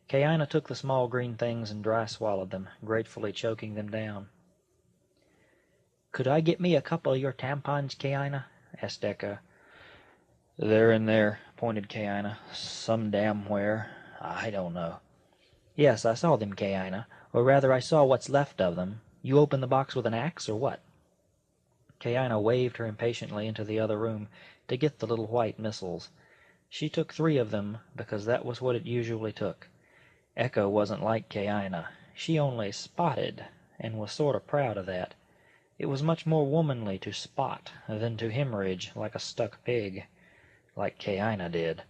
Kaina took the small green things and dry swallowed them, gratefully choking them down. "Could I get me a couple of your tampons, Kaina?" asked Echo. "They're in there," pointed Kaina. "Some damn where. I don't know." "Yes, I saw them, Kaina. Or rather, I saw what's left of them. You opened the box with an axe, or what?" Kaina waved her impatiently into the other room to get the little white missiles. She took 3 of them because that was what it usually took. Echo wasn't like Kaina. She only spotted, and was sort of proud of that. It was much more womanly to spot than to hemorrhage like a stuck pig, like Kaina did.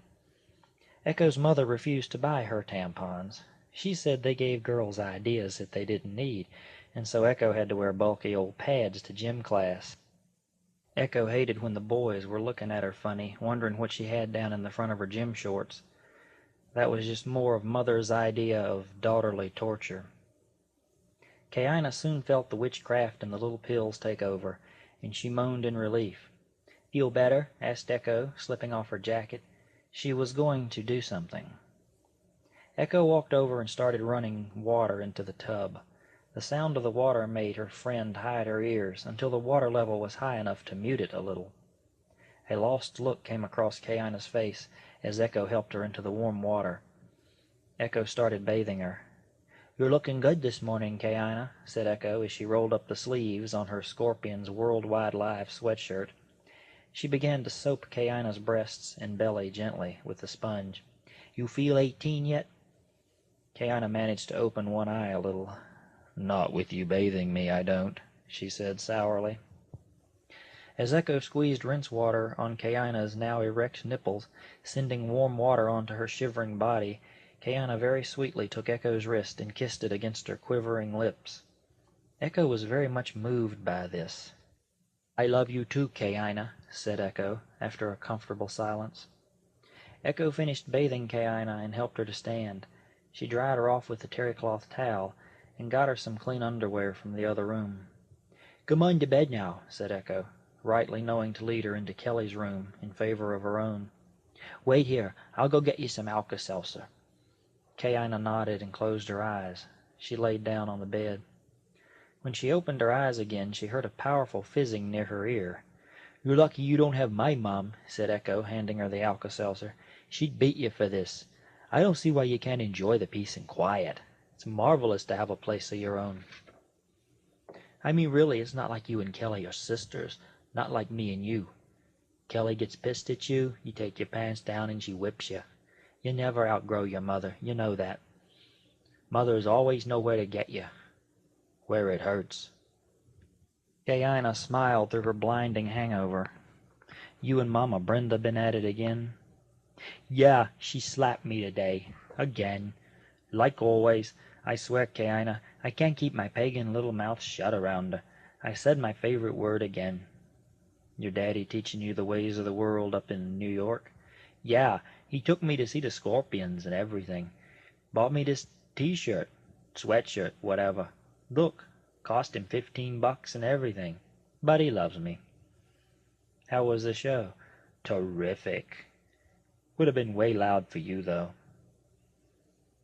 Echo's mother refused to buy her tampons. She said they gave girls ideas that they didn't need, and so Echo had to wear bulky old pads to gym class. Echo hated when the boys were looking at her funny, wondering what she had down in the front of her gym shorts. That was just more of Mother's idea of daughterly torture. Kaina soon felt the witchcraft and the little pills take over, and she moaned in relief. "Feel better?" asked Echo, slipping off her jacket. She was going to do something. Echo walked over and started running water into the tub. The sound of the water made her friend hide her ears until the water level was high enough to mute it a little. A lost look came across Kaina's face as Echo helped her into the warm water. Echo started bathing her. "You're looking good this morning, Kaina," said Echo as she rolled up the sleeves on her Scorpion's Worldwide Live sweatshirt. She began to soap Kaina's breasts and belly gently with the sponge. "You feel 18 yet?" Kaina managed to open one eye a little. "Not with you bathing me, I don't," she said sourly. As Echo squeezed rinse water on Kaina's now erect nipples, sending warm water onto her shivering body, Kaina very sweetly took Echo's wrist and kissed it against her quivering lips. Echo was very much moved by this. "I love you too, Kaina," said Echo, after a comfortable silence. Echo finished bathing Kaina and helped her to stand. She dried her off with a terry-cloth towel and got her some clean underwear from the other room. "Come on to bed now," said Echo, rightly knowing to lead her into Kelly's room in favor of her own. "Wait here. I'll go get you some Alka-Seltzer." Kaina nodded and closed her eyes. She laid down on the bed. When she opened her eyes again, she heard a powerful fizzing near her ear. "You're lucky you don't have my mom," said Echo, handing her the Alka-Seltzer. "She'd beat you for this. I don't see why you can't enjoy the peace and quiet. It's marvelous to have a place of your own. I mean, really, it's not like you and Kelly are sisters, not like me and you. Kelly gets pissed at you, you take your pants down and she whips you. You never outgrow your mother, you know that. Mothers always know where to get you, where it hurts." Kaina smiled through her blinding hangover. "You and Mama Brenda been at it again?" "Yeah, she slapped me today. Again. Like always. I swear, Kaina, I can't keep my pagan little mouth shut around her. I said my favorite word again." "Your daddy teaching you the ways of the world up in New York?" "Yeah, he took me to see the Scorpions and everything. Bought me this T-shirt, sweatshirt, whatever. Look, cost him $15 and everything. But he loves me." "How was the show?" "Terrific. Would have been way loud for you, though."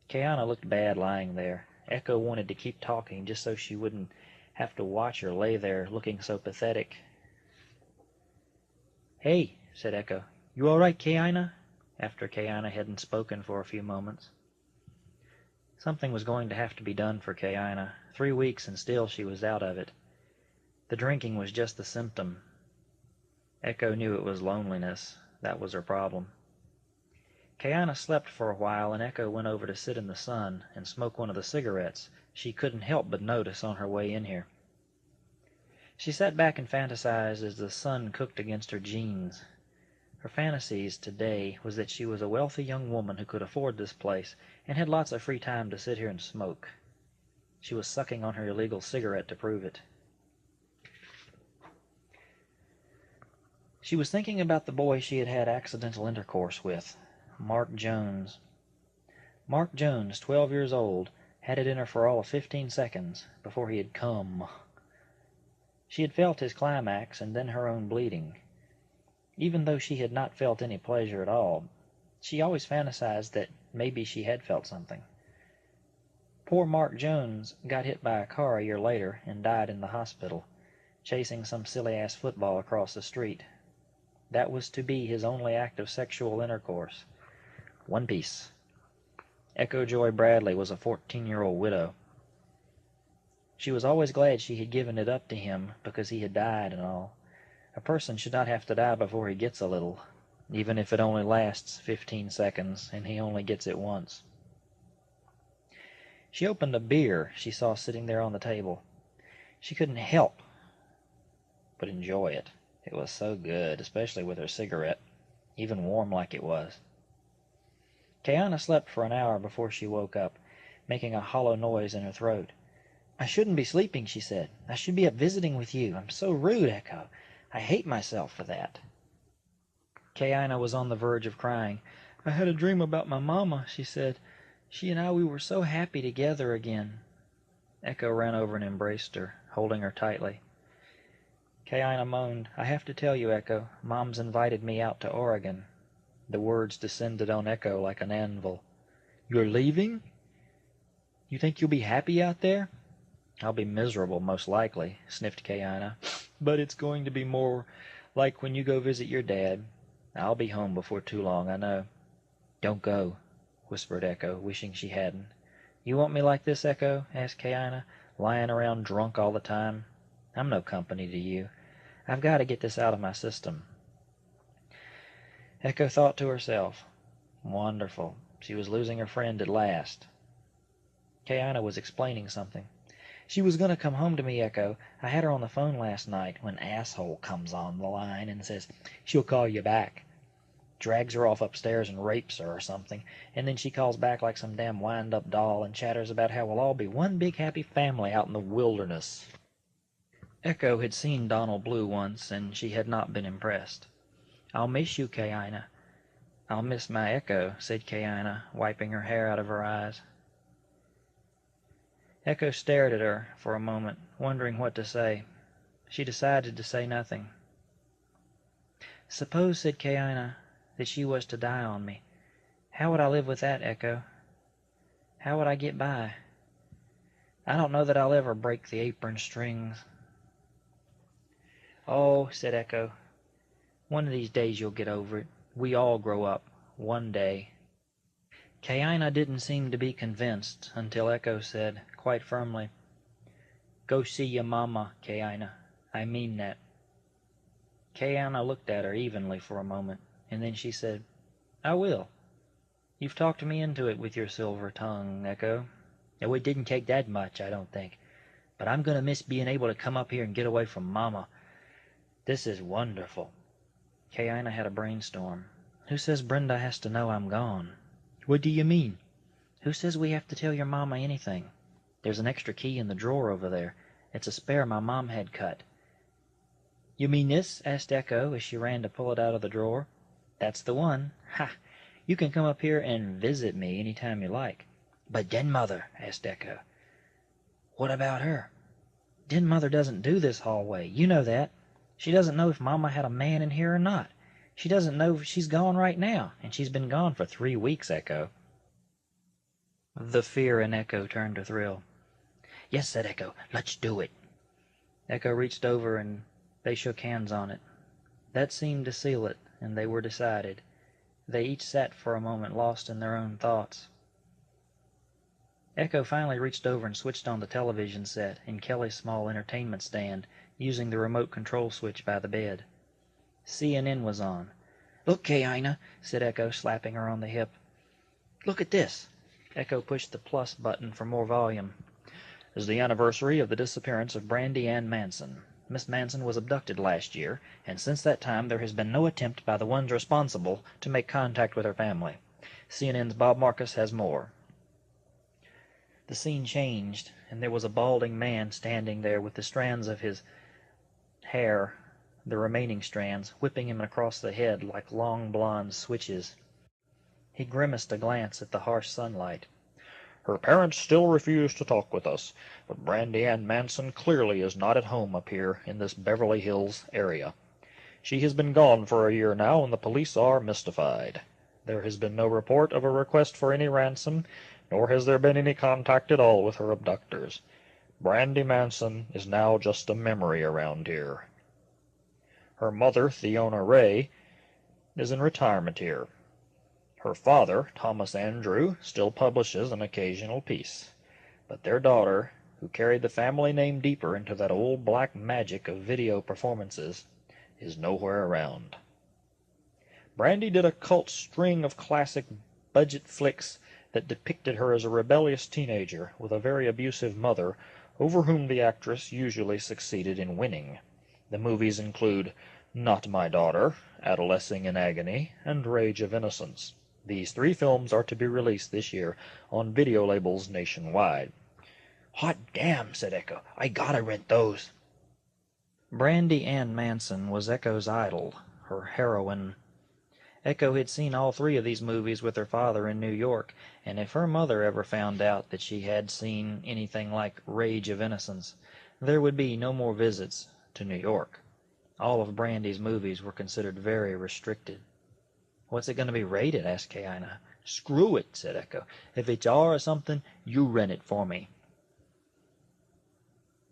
Kaina looked bad lying there. Echo wanted to keep talking just so she wouldn't have to watch her lay there looking so pathetic. "Hey," said Echo. "You all right, Kaina?" after Kaina hadn't spoken for a few moments. Something was going to have to be done for Kaina. 3 weeks and still she was out of it. The drinking was just the symptom. Echo knew it was loneliness. That was her problem. Kaina slept for a while, and Echo went over to sit in the sun and smoke one of the cigarettes she couldn't help but notice on her way in here. She sat back and fantasized as the sun cooked against her jeans. Her fantasies today was that she was a wealthy young woman who could afford this place and had lots of free time to sit here and smoke. She was sucking on her illegal cigarette to prove it. She was thinking about the boy she had had accidental intercourse with, Mark Jones. Mark Jones, 12 years old, had it in her for all of 15 seconds before he had come. She had felt his climax and then her own bleeding. Even though she had not felt any pleasure at all, she always fantasized that maybe she had felt something. Poor Mark Jones got hit by a car a year later and died in the hospital, chasing some silly-ass football across the street. That was to be his only act of sexual intercourse. One piece. Echo Joy Bradley was a 14-year-old widow. She was always glad she had given it up to him because he had died and all. A person should not have to die before he gets a little, even if it only lasts 15 seconds and he only gets it once. She opened a beer she saw sitting there on the table. She couldn't help but enjoy it. It was so good, especially with her cigarette, even warm like it was. Kayana slept for an hour before she woke up, making a hollow noise in her throat. "I shouldn't be sleeping," she said. "I should be up visiting with you. I'm so rude, Echo. I hate myself for that." Kayana was on the verge of crying. "I had a dream about my mama," she said. "She and I, we were so happy together again." Echo ran over and embraced her, holding her tightly. Kayana moaned. "I have to tell you, Echo, Mom's invited me out to Oregon." The words descended on Echo like an anvil. "You're leaving? You think you'll be happy out there?" "I'll be miserable, most likely," sniffed Kayana. "But it's going to be more like when you go visit your dad. I'll be home before too long, I know." "Don't go," whispered Echo, wishing she hadn't. "You want me like this, Echo?" asked Kayana. "Lying around drunk all the time? I'm no company to you. I've got to get this out of my system." Echo thought to herself, wonderful, she was losing her friend at last. Kayana was explaining something. "She was going to come home to me, Echo. I had her on the phone last night when asshole comes on the line and says, 'She'll call you back.' Drags her off upstairs and rapes her or something, and then she calls back like some damn wind-up doll and chatters about how we'll all be one big happy family out in the wilderness." Echo had seen Donald Blue once, and she had not been impressed. "I'll miss you, Kayana." "I'll miss my Echo," said Kayana, wiping her hair out of her eyes. Echo stared at her for a moment, wondering what to say. She decided to say nothing. "Suppose," said Kayana, "that she was to die on me. How would I live with that, Echo? How would I get by? I don't know that I'll ever break the apron strings." "Oh," said Echo, "one of these days you'll get over it. We all grow up. One day." Kayana didn't seem to be convinced until Echo said, quite firmly, "Go see your mama, Kayana. I mean that." Kayana looked at her evenly for a moment, and then she said, "I will. You've talked me into it with your silver tongue, Echo. Oh, it didn't take that much, I don't think. But I'm going to miss being able to come up here and get away from Mama. This is wonderful." Kayana had a brainstorm. "Who says Brenda has to know I'm gone?" "What do you mean?" "Who says we have to tell your Mama anything? There's an extra key in the drawer over there. It's a spare my Mom had cut." "You mean this?" asked Echo as she ran to pull it out of the drawer. "That's the one. Ha! You can come up here and visit me any time you like." "But Den Mother?" asked Echo. "What about her?" "Den Mother doesn't do this hallway. You know that. She doesn't know if Mama had a man in here or not. She doesn't know if she's gone right now, and she's been gone for 3 weeks, Echo." The fear in Echo turned to thrill. "Yes," said Echo. "Let's do it." Echo reached over and they shook hands on it. That seemed to seal it, and they were decided. They each sat for a moment lost in their own thoughts. Echo finally reached over and switched on the television set in Kelly's small entertainment stand, using the remote control switch by the bed. CNN was on. "Look, Kayana," said Echo, slapping her on the hip. "Look at this." Echo pushed the plus button for more volume. "Is the anniversary of the disappearance of Brandy Ann Manson. Miss Manson was abducted last year, and since that time there has been no attempt by the ones responsible to make contact with her family. CNN's Bob Marcus has more." The scene changed, and there was a balding man standing there with the strands of his hair, the remaining strands, whipping him across the head like long blonde switches. He grimaced a glance at the harsh sunlight. "Her parents still refuse to talk with us, but Brandy Ann Manson clearly is not at home up here in this Beverly Hills area. She has been gone for a year now, and the police are mystified." There has been no report of a request for any ransom, nor has there been any contact at all with her abductors. Brandy Manson is now just a memory around here. Her mother, Theona Ray, is in retirement here. Her father, Thomas Andrew, still publishes an occasional piece. But their daughter, who carried the family name deeper into that old black magic of video performances, is nowhere around. Brandy did a cult string of classic budget flicks that depicted her as a rebellious teenager with a very abusive mother over whom the actress usually succeeded in winning. The movies include Not My Daughter, Adolescing in Agony, and Rage of Innocence. These 3 films are to be released this year on video labels nationwide. "Hot damn," said Echo. "I gotta rent those." Brandy Ann Manson was Echo's idol, her heroine. Echo had seen all 3 of these movies with her father in New York, and if her mother ever found out that she had seen anything like Rage of Innocence, there would be no more visits to New York. All of Brandy's movies were considered very restricted. "What's it going to be rated?" asked Kaina. "Screw it," said Echo. "If it's R or something, you rent it for me."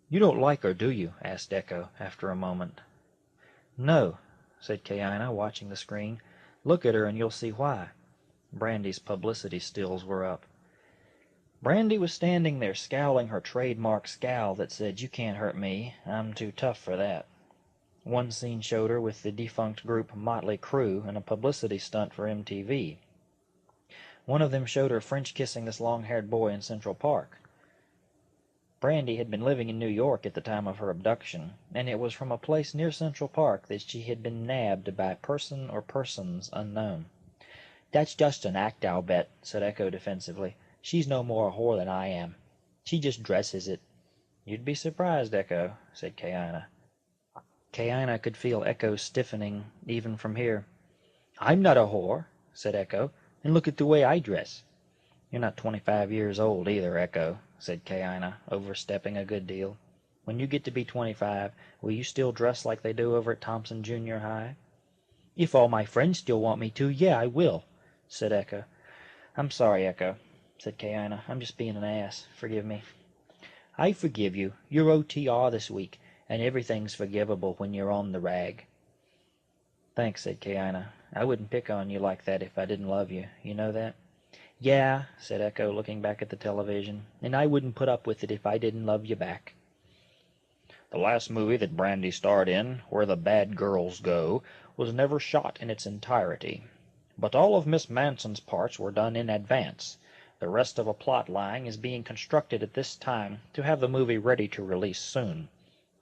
"You don't like her, do you?" asked Echo, after a moment. "No," said Kaina, watching the screen. "Look at her and you'll see why." Brandy's publicity stills were up. Brandy was standing there scowling her trademark scowl that said, "You can't hurt me. I'm too tough for that." One scene showed her with the defunct group Motley Crue in a publicity stunt for MTV. One of them showed her French kissing this long-haired boy in Central Park. Brandy had been living in New York at the time of her abduction, and it was from a place near Central Park that she had been nabbed by a person or persons unknown. "That's just an act, I'll bet," said Echo defensively. "She's no more a whore than I am. She just dresses it." "You'd be surprised, Echo," said Kaina. Kaina could feel Echo stiffening, even from here. "I'm not a whore," said Echo, "and look at the way I dress." "You're not 25 years old either, Echo," said Kaina, overstepping a good deal. "When you get to be 25, will you still dress like they do over at Thompson Junior High?" "If all my friends still want me to, yeah, I will," said Echo. "I'm sorry, Echo," said Kaina. "I'm just being an ass. Forgive me." "I forgive you. You're OTR this week, and everything's forgivable when you're on the rag." "Thanks," said Kaina. "I wouldn't pick on you like that if I didn't love you. You know that?" "Yeah," said Echo, looking back at the television, "and I wouldn't put up with it if I didn't love you back." The last movie that Brandy starred in, Where the Bad Girls Go, was never shot in its entirety. But all of Miss Manson's parts were done in advance. The rest of a plot line is being constructed at this time to have the movie ready to release soon.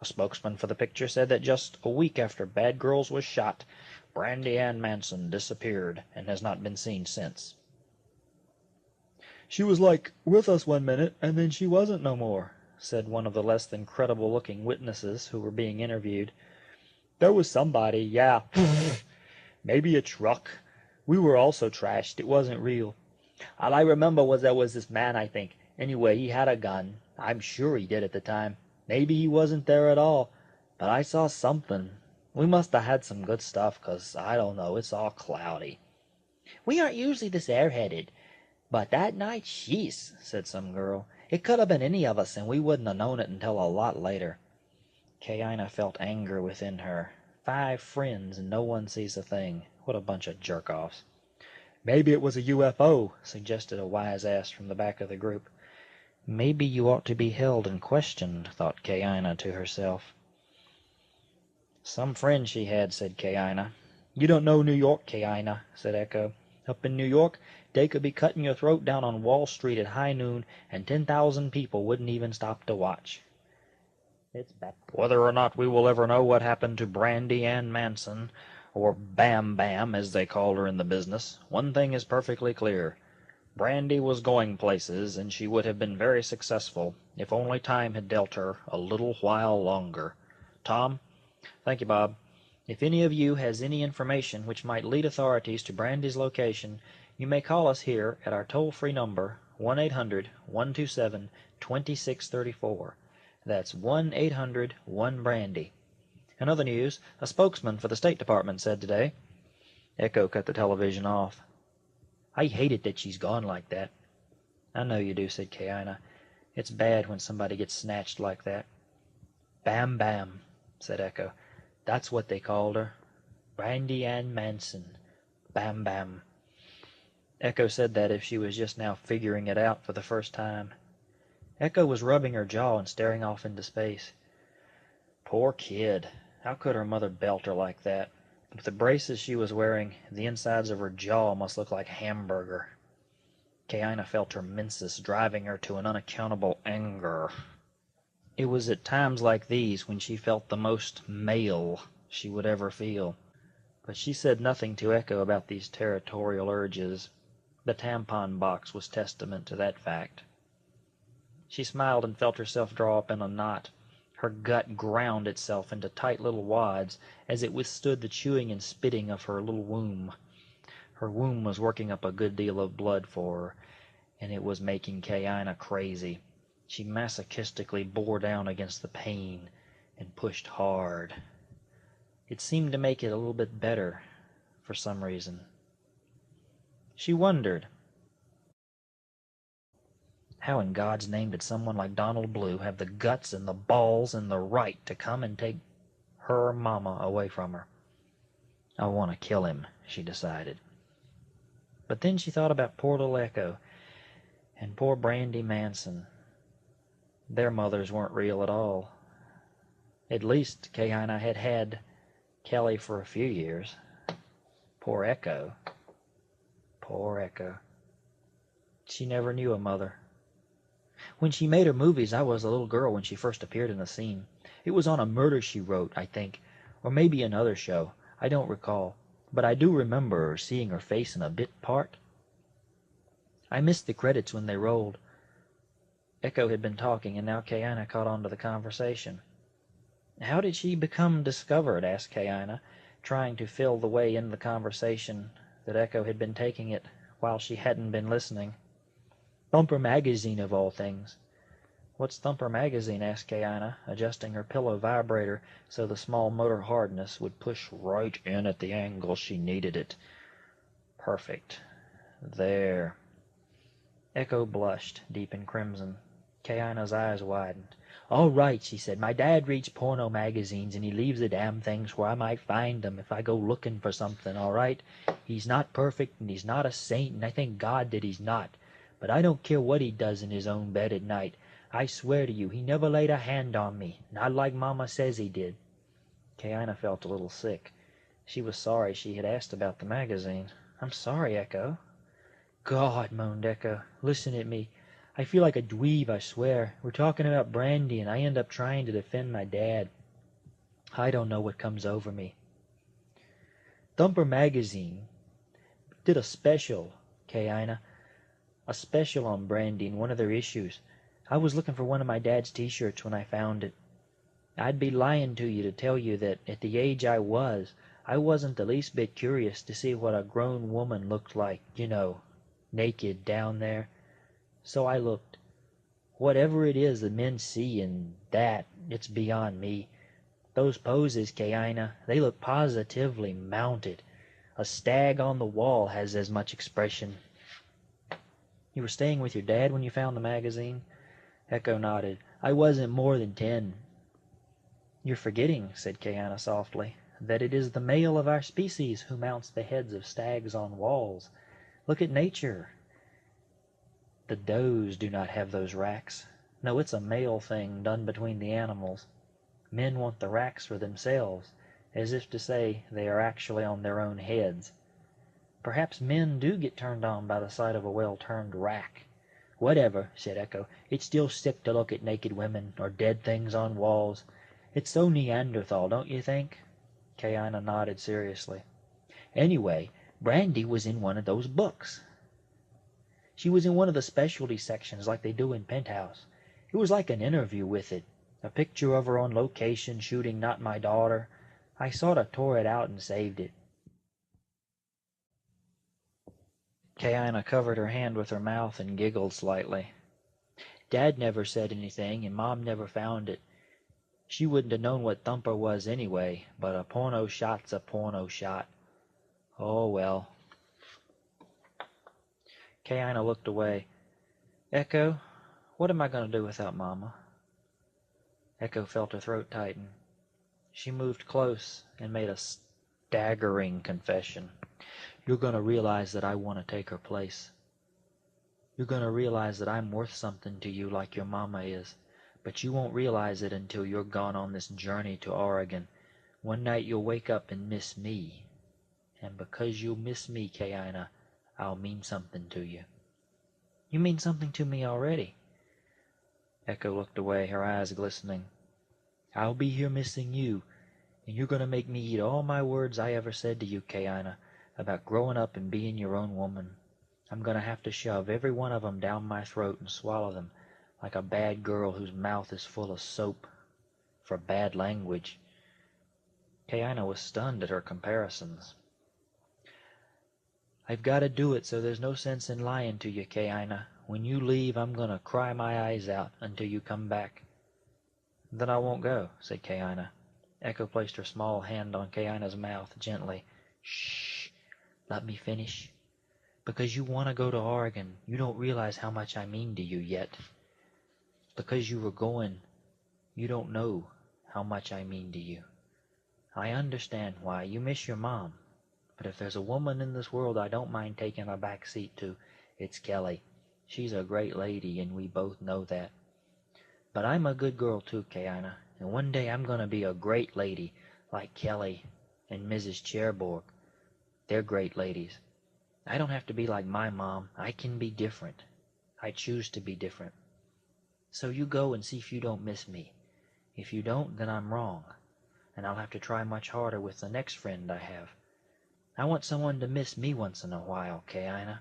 A spokesman for the picture said that just a week after Bad Girls was shot, Brandy Ann Manson disappeared and has not been seen since. "She was with us one minute, and then she wasn't no more," said one of the less than credible-looking witnesses who were being interviewed. "There was somebody, yeah. Maybe a truck. We were all so trashed, it wasn't real. All I remember was there was this man, I think. Anyway, he had a gun. I'm sure he did at the time. Maybe he wasn't there at all. But I saw something. We must have had some good stuff, 'cause I don't know, it's all cloudy. We aren't usually this airheaded. But that night, sheesh," said some girl. "It could have been any of us, and we wouldn't have known it until a lot later." Kaina felt anger within her. 5 friends, and no one sees a thing. What a bunch of jerk-offs. "Maybe it was a UFO," suggested a wise ass from the back of the group. "Maybe you ought to be held and questioned," thought Kaina to herself. "Some friend she had," said Kaina. "You don't know New York, Kaina," said Echo. "Up in New York, they could be cutting your throat down on Wall Street at high noon, and 10,000 people wouldn't even stop to watch." It's bad. Whether or not we will ever know what happened to Brandy Ann Manson, or Bam Bam as they called her in the business, one thing is perfectly clear. Brandy was going places, and she would have been very successful if only time had dealt her a little while longer. Tom? Thank you, Bob. If any of you has any information which might lead authorities to Brandy's location, you may call us here at our toll-free number, 1-800-127-2634. That's 1-800-1-BRANDY. In other news, a spokesman for the State Department said today. Echo cut the television off. I hate it that she's gone like that. I know you do, said Kaina. It's bad when somebody gets snatched like that. Bam Bam, said Echo. That's what they called her. Brandy Ann Manson. Bam Bam. Echo said that if she was just now figuring it out for the first time. Echo was rubbing her jaw and staring off into space. Poor kid. How could her mother belt her like that? With the braces she was wearing, the insides of her jaw must look like hamburger. Kaina felt her menses driving her to an unaccountable anger. It was at times like these when she felt the most male she would ever feel. But she said nothing to Echo about these territorial urges. The tampon box was testament to that fact. She smiled and felt herself draw up in a knot. Her gut ground itself into tight little wads as it withstood the chewing and spitting of her little womb. Her womb was working up a good deal of blood for her, and it was making Kaina crazy. She masochistically bore down against the pain and pushed hard. It seemed to make it a little bit better for some reason. She wondered, how in God's name did someone like Donald Blue have the guts and the balls and the right to come and take her mama away from her? I want to kill him, she decided. But then she thought about poor little Echo and poor Brandy Manson. Their mothers weren't real at all. At least Kaina had had Kelly for a few years. Poor Echo. Poor Echo. She never knew a mother. When she made her movies, I was a little girl when she first appeared in the scene. It was on a Murder, She Wrote, I think, or maybe another show. I don't recall, but I do remember seeing her face in a bit part. I missed the credits when they rolled. Echo had been talking, and now Kaina caught on to the conversation. How did she become discovered? Asked Kaina, trying to fill the way in the conversation that Echo had been taking it while she hadn't been listening. Thumper Magazine, of all things. What's Thumper Magazine? Asked Kaina, adjusting her pillow vibrator so the small motor hardness would push right in at the angle she needed it. Perfect. There. Echo blushed, deep in crimson. Kaina's eyes widened. All right, she said. My dad reads porno magazines, and he leaves the damn things where I might find them if I go looking for something, all right? He's not perfect, and he's not a saint, and I thank God that he's not. But I don't care what he does in his own bed at night. I swear to you, he never laid a hand on me, not like Mama says he did. Kaina felt a little sick. She was sorry she had asked about the magazine. I'm sorry, Echo. God, moaned Echo, listen at me. I feel like a dweeb, I swear. We're talking about Brandy, and I end up trying to defend my dad. I don't know what comes over me. Thumper Magazine did a special, Kaina. A special on Brandy in one of their issues. I was looking for one of my dad's t-shirts when I found it. I'd be lying to you to tell you that at the age I wasn't the least bit curious to see what a grown woman looked like, you know, naked down there. So I looked. Whatever it is the men see in that, it's beyond me. Those poses, Kaina, they look positively mounted. A stag on the wall has as much expression. You were staying with your dad when you found the magazine? Echo nodded. I wasn't more than 10. You're forgetting, said Kaina softly, that it is the male of our species who mounts the heads of stags on walls. Look at nature. The does do not have those racks. No, it's a male thing done between the animals. Men want the racks for themselves, as if to say they are actually on their own heads. Perhaps men do get turned on by the sight of a well-turned rack. Whatever, said Echo. It's still sick to look at naked women or dead things on walls. It's so Neanderthal, don't you think? Kaina nodded seriously. Anyway, Brandy was in one of those books. She was in one of the specialty sections like they do in Penthouse. It was like an interview with it. A picture of her on location shooting Not My Daughter. I sort of tore it out and saved it. Kaina covered her hand with her mouth and giggled slightly. Dad never said anything, and Mom never found it. She wouldn't have known what Thumper was anyway, but a porno shot's a porno shot. Oh, well. Kaina looked away. Echo, what am I going to do without Mama? Echo felt her throat tighten. She moved close and made a staggering confession. You're going to realize that I want to take her place. You're going to realize that I'm worth something to you like your mama is, but you won't realize it until you're gone on this journey to Oregon. One night you'll wake up and miss me. And because you'll miss me, Kaina, I'll mean something to you. You mean something to me already. Echo looked away, her eyes glistening. I'll be here missing you, and you're going to make me eat all my words I ever said to you, Kaina, about growing up and being your own woman. I'm going to have to shove every one of them down my throat and swallow them, like a bad girl whose mouth is full of soap for bad language. Kaina was stunned at her comparisons. I've got to do it, so there's no sense in lying to you, Kaina. When you leave, I'm going to cry my eyes out until you come back. Then I won't go, said Kaina. Echo placed her small hand on Kaina's mouth gently. Shh, let me finish. Because you want to go to Oregon, you don't realize how much I mean to you yet. Because you were going, you don't know how much I mean to you. I understand why. You miss your mom. But if there's a woman in this world I don't mind taking a back seat to, it's Kelly. She's a great lady, and we both know that. But I'm a good girl too, Kaina, and one day I'm going to be a great lady, like Kelly and Mrs. Cherbourg. They're great ladies. I don't have to be like my mom. I can be different. I choose to be different. So you go and see if you don't miss me. If you don't, then I'm wrong, and I'll have to try much harder with the next friend I have. I want someone to miss me once in a while, Kaina.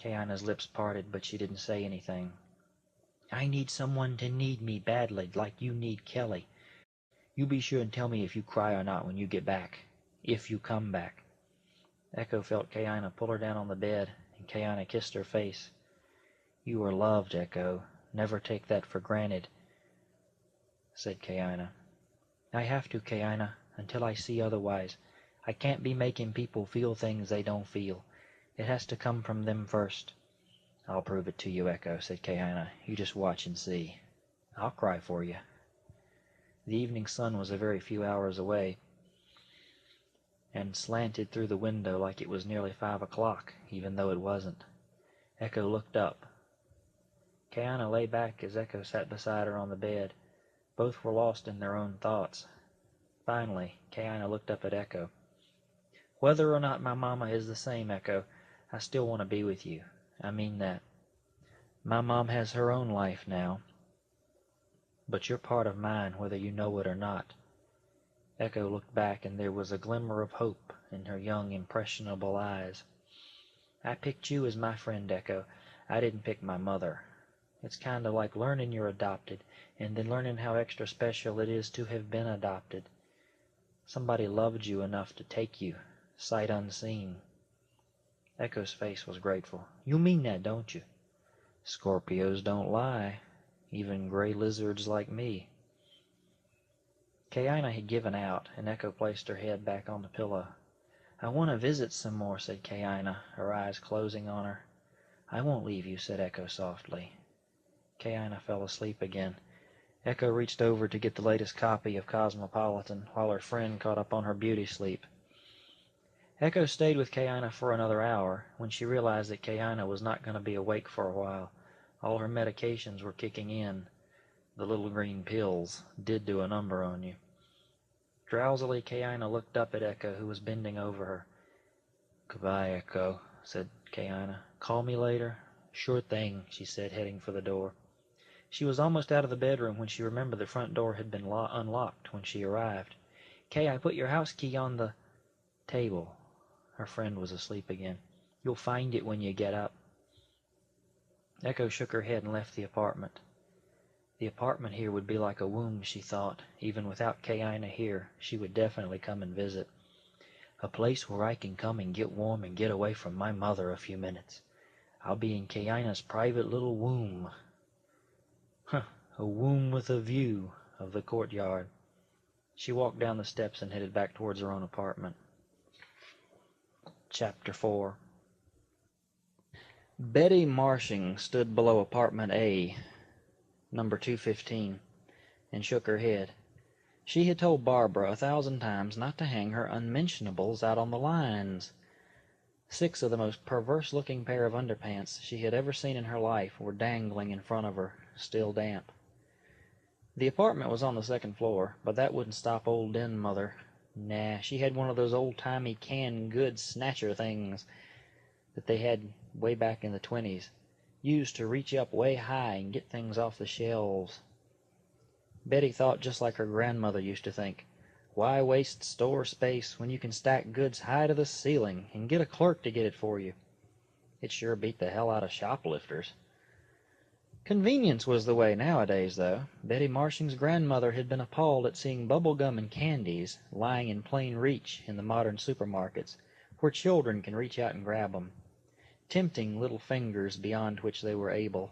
Kaina's lips parted, but she didn't say anything. I need someone to need me badly, like you need Kelly. You be sure and tell me if you cry or not when you get back. If you come back. Echo felt Kaina pull her down on the bed, and Kaina kissed her face. You are loved, Echo. Never take that for granted, said Kaina. I have to, Kaina, until I see otherwise. I can't be making people feel things they don't feel. It has to come from them first. I'll prove it to you, Echo, said Kaina. You just watch and see. I'll cry for you. The evening sun was a very few hours away, and slanted through the window like it was nearly 5 o'clock, even though it wasn't. Echo looked up. Kaina lay back as Echo sat beside her on the bed. Both were lost in their own thoughts. Finally, Kaina looked up at Echo. Whether or not my mama is the same, Echo, I still want to be with you. I mean that. My mom has her own life now, but you're part of mine whether you know it or not. Echo looked back, and there was a glimmer of hope in her young, impressionable eyes. I picked you as my friend, Echo. I didn't pick my mother. It's kind of like learning you're adopted, and then learning how extra special it is to have been adopted. Somebody loved you enough to take you, sight unseen. Echo's face was grateful. You mean that, don't you? Scorpios don't lie, even gray lizards like me. Kaina had given out, and Echo placed her head back on the pillow. I want to visit some more, said Kaina, her eyes closing on her. I won't leave you, said Echo softly. Kaina fell asleep again. Echo reached over to get the latest copy of Cosmopolitan, while her friend caught up on her beauty sleep. Echo stayed with Kaina for another hour, when she realized that Kaina was not going to be awake for a while. All her medications were kicking in. The little green pills did do a number on you. Drowsily, Kaina looked up at Echo, who was bending over her. Goodbye, Echo, said Kaina. Call me later? Sure thing, she said, heading for the door. She was almost out of the bedroom when she remembered the front door had been unlocked when she arrived. Kay, I put your house key on the table. Her friend was asleep again. You'll find it when you get up. Echo shook her head and left the apartment. The apartment here would be like a womb, she thought. Even without Kaina here, she would definitely come and visit. A place where I can come and get warm and get away from my mother a few minutes. I'll be in Kaina's private little womb. A womb with a view of the courtyard. She walked down the steps and headed back towards her own apartment. Chapter 4. Betty Marshing stood below apartment A, number 215, and shook her head. She had told Barbara 1,000 times not to hang her unmentionables out on the lines. 6 of the most perverse-looking pair of underpants she had ever seen in her life were dangling in front of her, still damp. The apartment was on the 2nd floor, but that wouldn't stop old Den Mother. Nah, she had one of those old-timey canned goods snatcher things that they had way back in the 20s, used to reach up way high and get things off the shelves. Betty thought just like her grandmother used to think. Why waste store space when you can stack goods high to the ceiling and get a clerk to get it for you? It sure beat the hell out of shoplifters. Convenience was the way nowadays, though. Betty Marshing's grandmother had been appalled at seeing bubble gum and candies lying in plain reach in the modern supermarkets, where children can reach out and grab them, tempting little fingers beyond which they were able.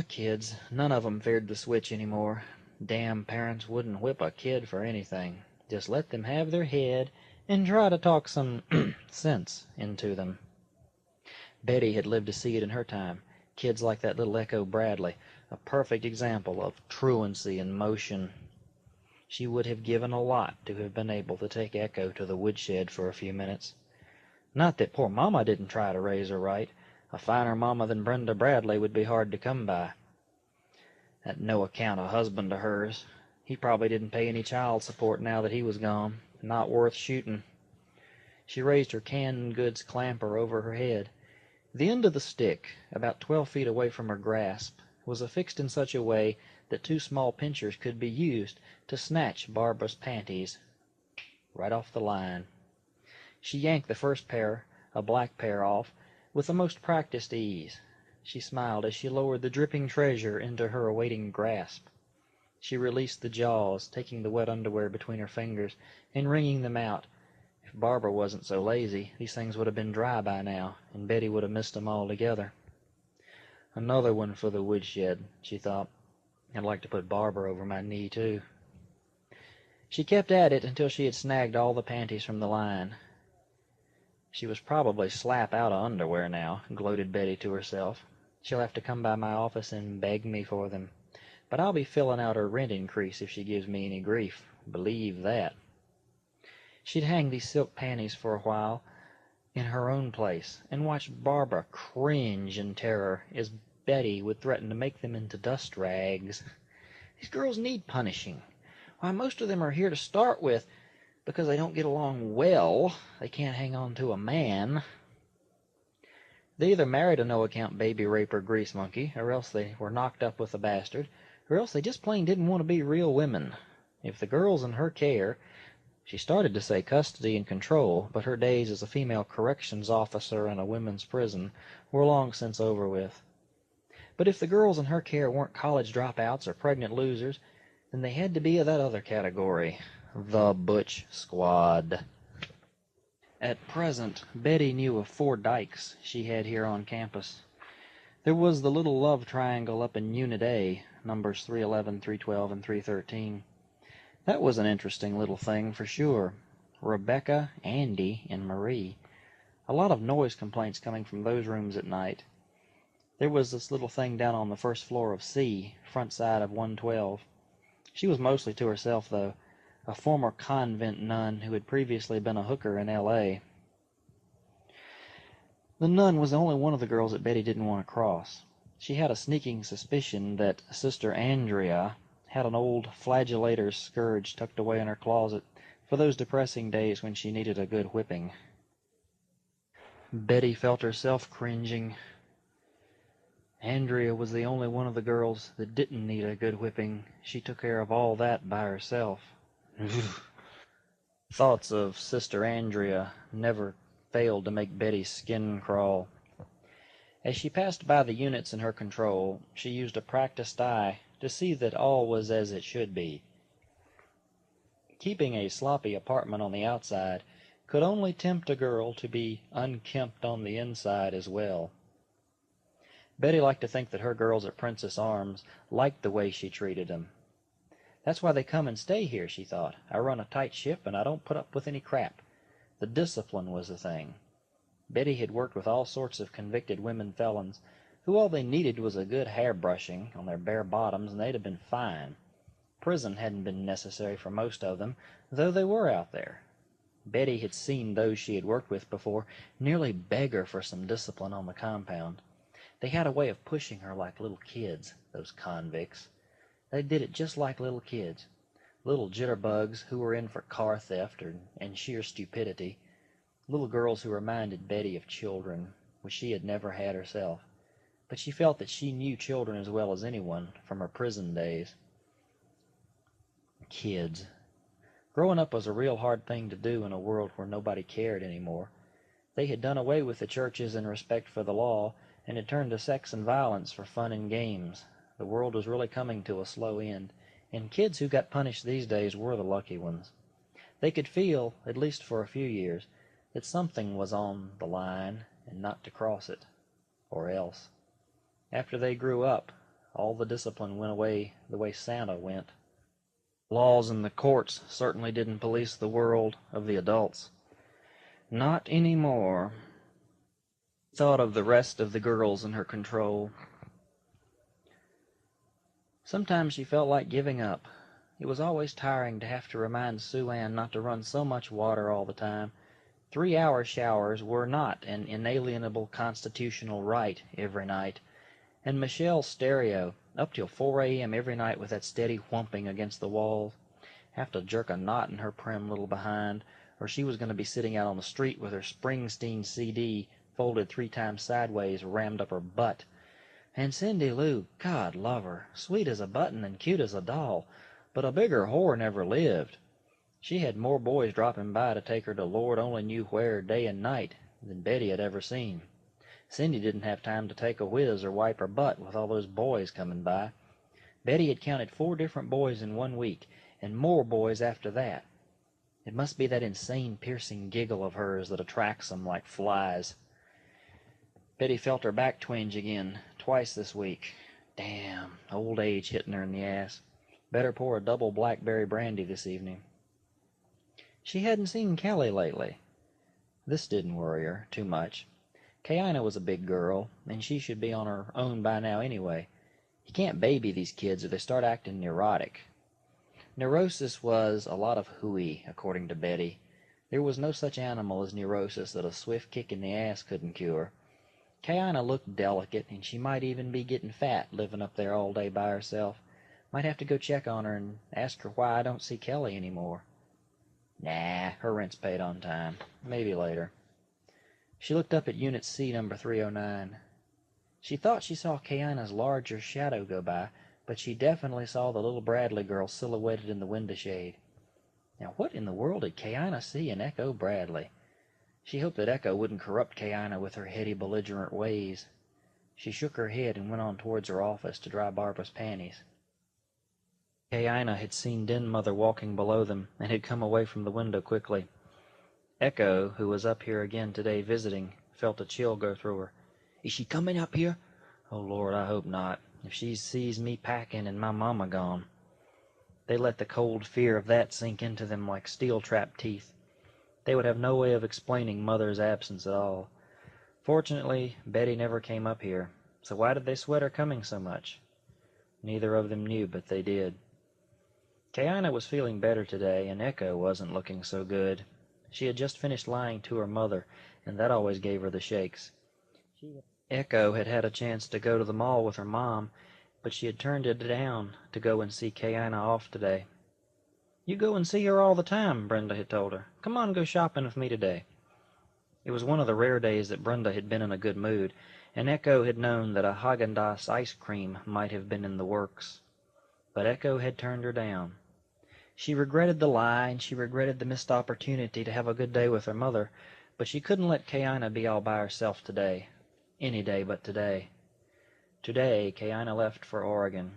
Kids. None of 'em feared the switch anymore. Damn parents wouldn't whip a kid for anything. Just let them have their head and try to talk some sense into them. Betty had lived to see it in her time. Kids like that little Echo Bradley, a perfect example of truancy in motion. She would have given a lot to have been able to take Echo to the woodshed for a few minutes. Not that poor Mama didn't try to raise her right. A finer mama than Brenda Bradley would be hard to come by. That no-account a husband of hers. He probably didn't pay any child support now that he was gone. Not worth shooting. She raised her canned goods clamper over her head. The end of the stick, about 12 feet away from her grasp, was affixed in such a way that 2 small pincers could be used to snatch Barbara's panties right off the line. She yanked the first pair, a black pair, off with the most practiced ease. She smiled as she lowered the dripping treasure into her awaiting grasp. She released the jaws, taking the wet underwear between her fingers and wringing them out. If Barbara wasn't so lazy, these things would have been dry by now, and Betty would have missed them altogether. Another one for the woodshed, she thought. I'd like to put Barbara over my knee, too. She kept at it until she had snagged all the panties from the line. She was probably slap out of underwear now, gloated Betty to herself. She'll have to come by my office and beg me for them. But I'll be filling out her rent increase if she gives me any grief. Believe that. She'd hang these silk panties for a while in her own place and watch Barbara cringe in terror as Betty would threaten to make them into dust rags. These girls need punishing. Why, most of them are here to start with because they don't get along well. They can't hang on to a man. They either married a no-account baby raper grease monkey, or else they were knocked up with a bastard, or else they just plain didn't want to be real women. If the girl's in her care, she started to say custody and control, but her days as a female corrections officer in a women's prison were long since over with. But if the girls in her care weren't college dropouts or pregnant losers, then they had to be of that other category, the butch squad. At present, Betty knew of 4 dykes she had here on campus. There was the little love triangle up in Unit A, numbers 311, 312, and 313. That was an interesting little thing for sure. Rebecca, Andy, and Marie. A lot of noise complaints coming from those rooms at night. There was this little thing down on the 1st floor of C, front side of 112. She was mostly to herself, though, a former convent nun who had previously been a hooker in L.A. The nun was the only one of the girls that Betty didn't want to cross. She had a sneaking suspicion that Sister Andrea had an old flagellator's scourge tucked away in her closet for those depressing days when she needed a good whipping. Betty felt herself cringing. Andrea was the only one of the girls that didn't need a good whipping. She took care of all that by herself. Thoughts of Sister Andrea never failed to make Betty's skin crawl. As she passed by the units in her control, she used a practiced eye to see that all was as it should be. Keeping a sloppy apartment on the outside could only tempt a girl to be unkempt on the inside as well. Betty liked to think that her girls at Princess Arms liked the way she treated them. That's why they come and stay here, she thought. I run a tight ship and I don't put up with any crap. The discipline was the thing. Betty had worked with all sorts of convicted women felons, who all they needed was a good hair-brushing on their bare bottoms, and they'd have been fine. Prison hadn't been necessary for most of them, though they were out there. Betty had seen those she had worked with before nearly beg her for some discipline on the compound. They had a way of pushing her like little kids, those convicts. They did it just like little kids. Little jitterbugs who were in for car theft and sheer stupidity. Little girls who reminded Betty of children, which she had never had herself. But she felt that she knew children as well as anyone from her prison days. Kids. Growing up was a real hard thing to do in a world where nobody cared anymore. They had done away with the churches and respect for the law, and had turned to sex and violence for fun and games. The world was really coming to a slow end, and kids who got punished these days were the lucky ones. They could feel, at least for a few years, that something was on the line and not to cross it, or else. After they grew up, all the discipline went away the way Santa went. Laws and the courts certainly didn't police the world of the adults. Not anymore. Thought of the rest of the girls in her control. Sometimes she felt like giving up. It was always tiring to have to remind Sue Ann not to run so much water all the time. 3-hour showers were not an inalienable constitutional right every night. And Michelle's stereo, up till 4 a.m. every night with that steady whumping against the walls. Have to jerk a knot in her prim little behind, or she was going to be sitting out on the street with her Springsteen CD folded 3 times sideways rammed up her butt. And Cindy Lou, God love her, sweet as a button and cute as a doll, but a bigger whore never lived. She had more boys dropping by to take her to Lord only knew where day and night than Betty had ever seen. Cindy didn't have time to take a whiz or wipe her butt with all those boys coming by. Betty had counted 4 different boys in 1 week, and more boys after that. It must be that insane piercing giggle of hers that attracts them like flies. Betty felt her back twinge again, twice this week. Damn, old age hitting her in the ass. Better pour a double blackberry brandy this evening. She hadn't seen Kelly lately. This didn't worry her too much. Kaina was a big girl, and she should be on her own by now anyway. You can't baby these kids or they start acting neurotic. Neurosis was a lot of hooey, according to Betty. There was no such animal as neurosis that a swift kick in the ass couldn't cure. Kaina looked delicate, and she might even be getting fat living up there all day by herself. Might have to go check on her and ask her why I don't see Kelly anymore. Nah, her rent's paid on time. Maybe later. She looked up at Unit C, number 309. She thought she saw Kaina's larger shadow go by, but she definitely saw the little Bradley girl silhouetted in the window shade. Now what in the world did Kaina see in Echo Bradley? She hoped that Echo wouldn't corrupt Kaina with her heady, belligerent ways. She shook her head and went on towards her office to dry Barbara's panties. Kaina had seen Den Mother walking below them and had come away from the window quickly. Echo, who was up here again today visiting, felt a chill go through her. Is she coming up here? Oh, Lord, I hope not. If she sees me packing and my mama gone. They let the cold fear of that sink into them like steel-trap teeth. They would have no way of explaining Mother's absence at all. Fortunately, Betty never came up here, so why did they sweat her coming so much? Neither of them knew, but they did. Kaina was feeling better today, and Echo wasn't looking so good. She had just finished lying to her mother, and that always gave her the shakes. Echo had had a chance to go to the mall with her mom, but she had turned it down to go and see Kaina off today. You go and see her all the time, Brenda had told her. Come on, go shopping with me today. It was one of the rare days that Brenda had been in a good mood, and Echo had known that a Haagen-Dazs ice cream might have been in the works. But Echo had turned her down. She regretted the lie, and she regretted the missed opportunity to have a good day with her mother, but she couldn't let Kaina be all by herself today. Any day but today. Today, Kaina left for Oregon.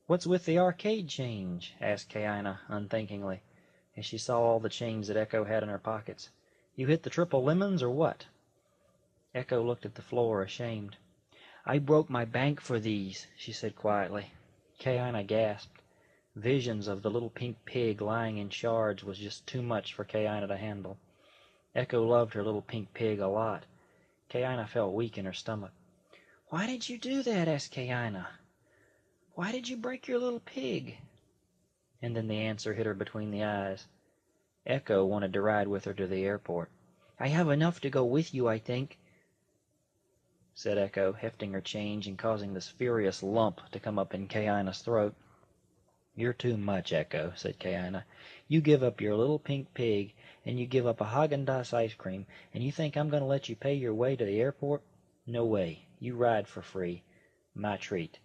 What's with the arcade change? Asked Kaina unthinkingly, as she saw all the change that Echo had in her pockets. You hit the triple lemons, or what? Echo looked at the floor, ashamed. I broke my bank for these, she said quietly. Kaina gasped. Visions of the little pink pig lying in shards was just too much for Kaina to handle. Echo loved her little pink pig a lot. Kaina felt weak in her stomach. "Why did you do that?" asked Kaina. "Why did you break your little pig?" And then the answer hit her between the eyes. Echo wanted to ride with her to the airport. "I have enough to go with you, I think," said Echo, hefting her change and causing this furious lump to come up in Kaina's throat. "You're too much, Echo," said Kaina. "You give up your little pink pig, and you give up a Haagen-Dazs ice cream, and you think I'm going to let you pay your way to the airport? No way. You ride for free. My treat."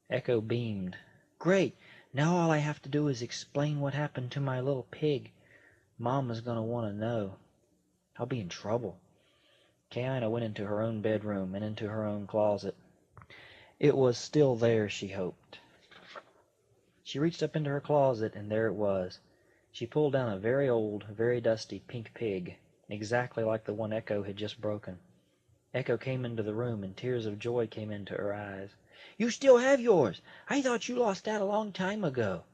Echo beamed. "Great! Now all I have to do is explain what happened to my little pig. Mama's going to want to know. I'll be in trouble." Kaina went into her own bedroom and into her own closet. It was still there, she hoped. She reached up into her closet, and there it was. She pulled down a very old, very dusty pink pig, exactly like the one Echo had just broken. Echo came into the room, and tears of joy came into her eyes. "You still have yours! I thought you lost that a long time ago."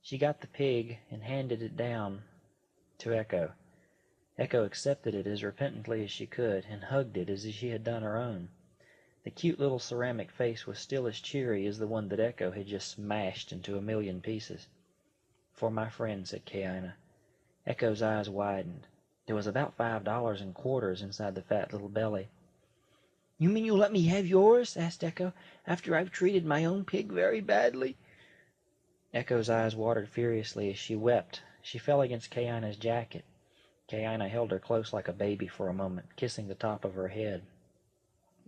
She got the pig and handed it down to Echo. Echo accepted it as repentantly as she could, and hugged it as if she had done her own. The cute little ceramic face was still as cheery as the one that Echo had just smashed into a million pieces. "For my friend," said Kaina. Echo's eyes widened. There was about $5 in quarters inside the fat little belly. "You mean you'll let me have yours?" asked Echo, "after I've treated my own pig very badly?" Echo's eyes watered furiously as she wept. She fell against Kaina's jacket. Kaina held her close like a baby for a moment, kissing the top of her head.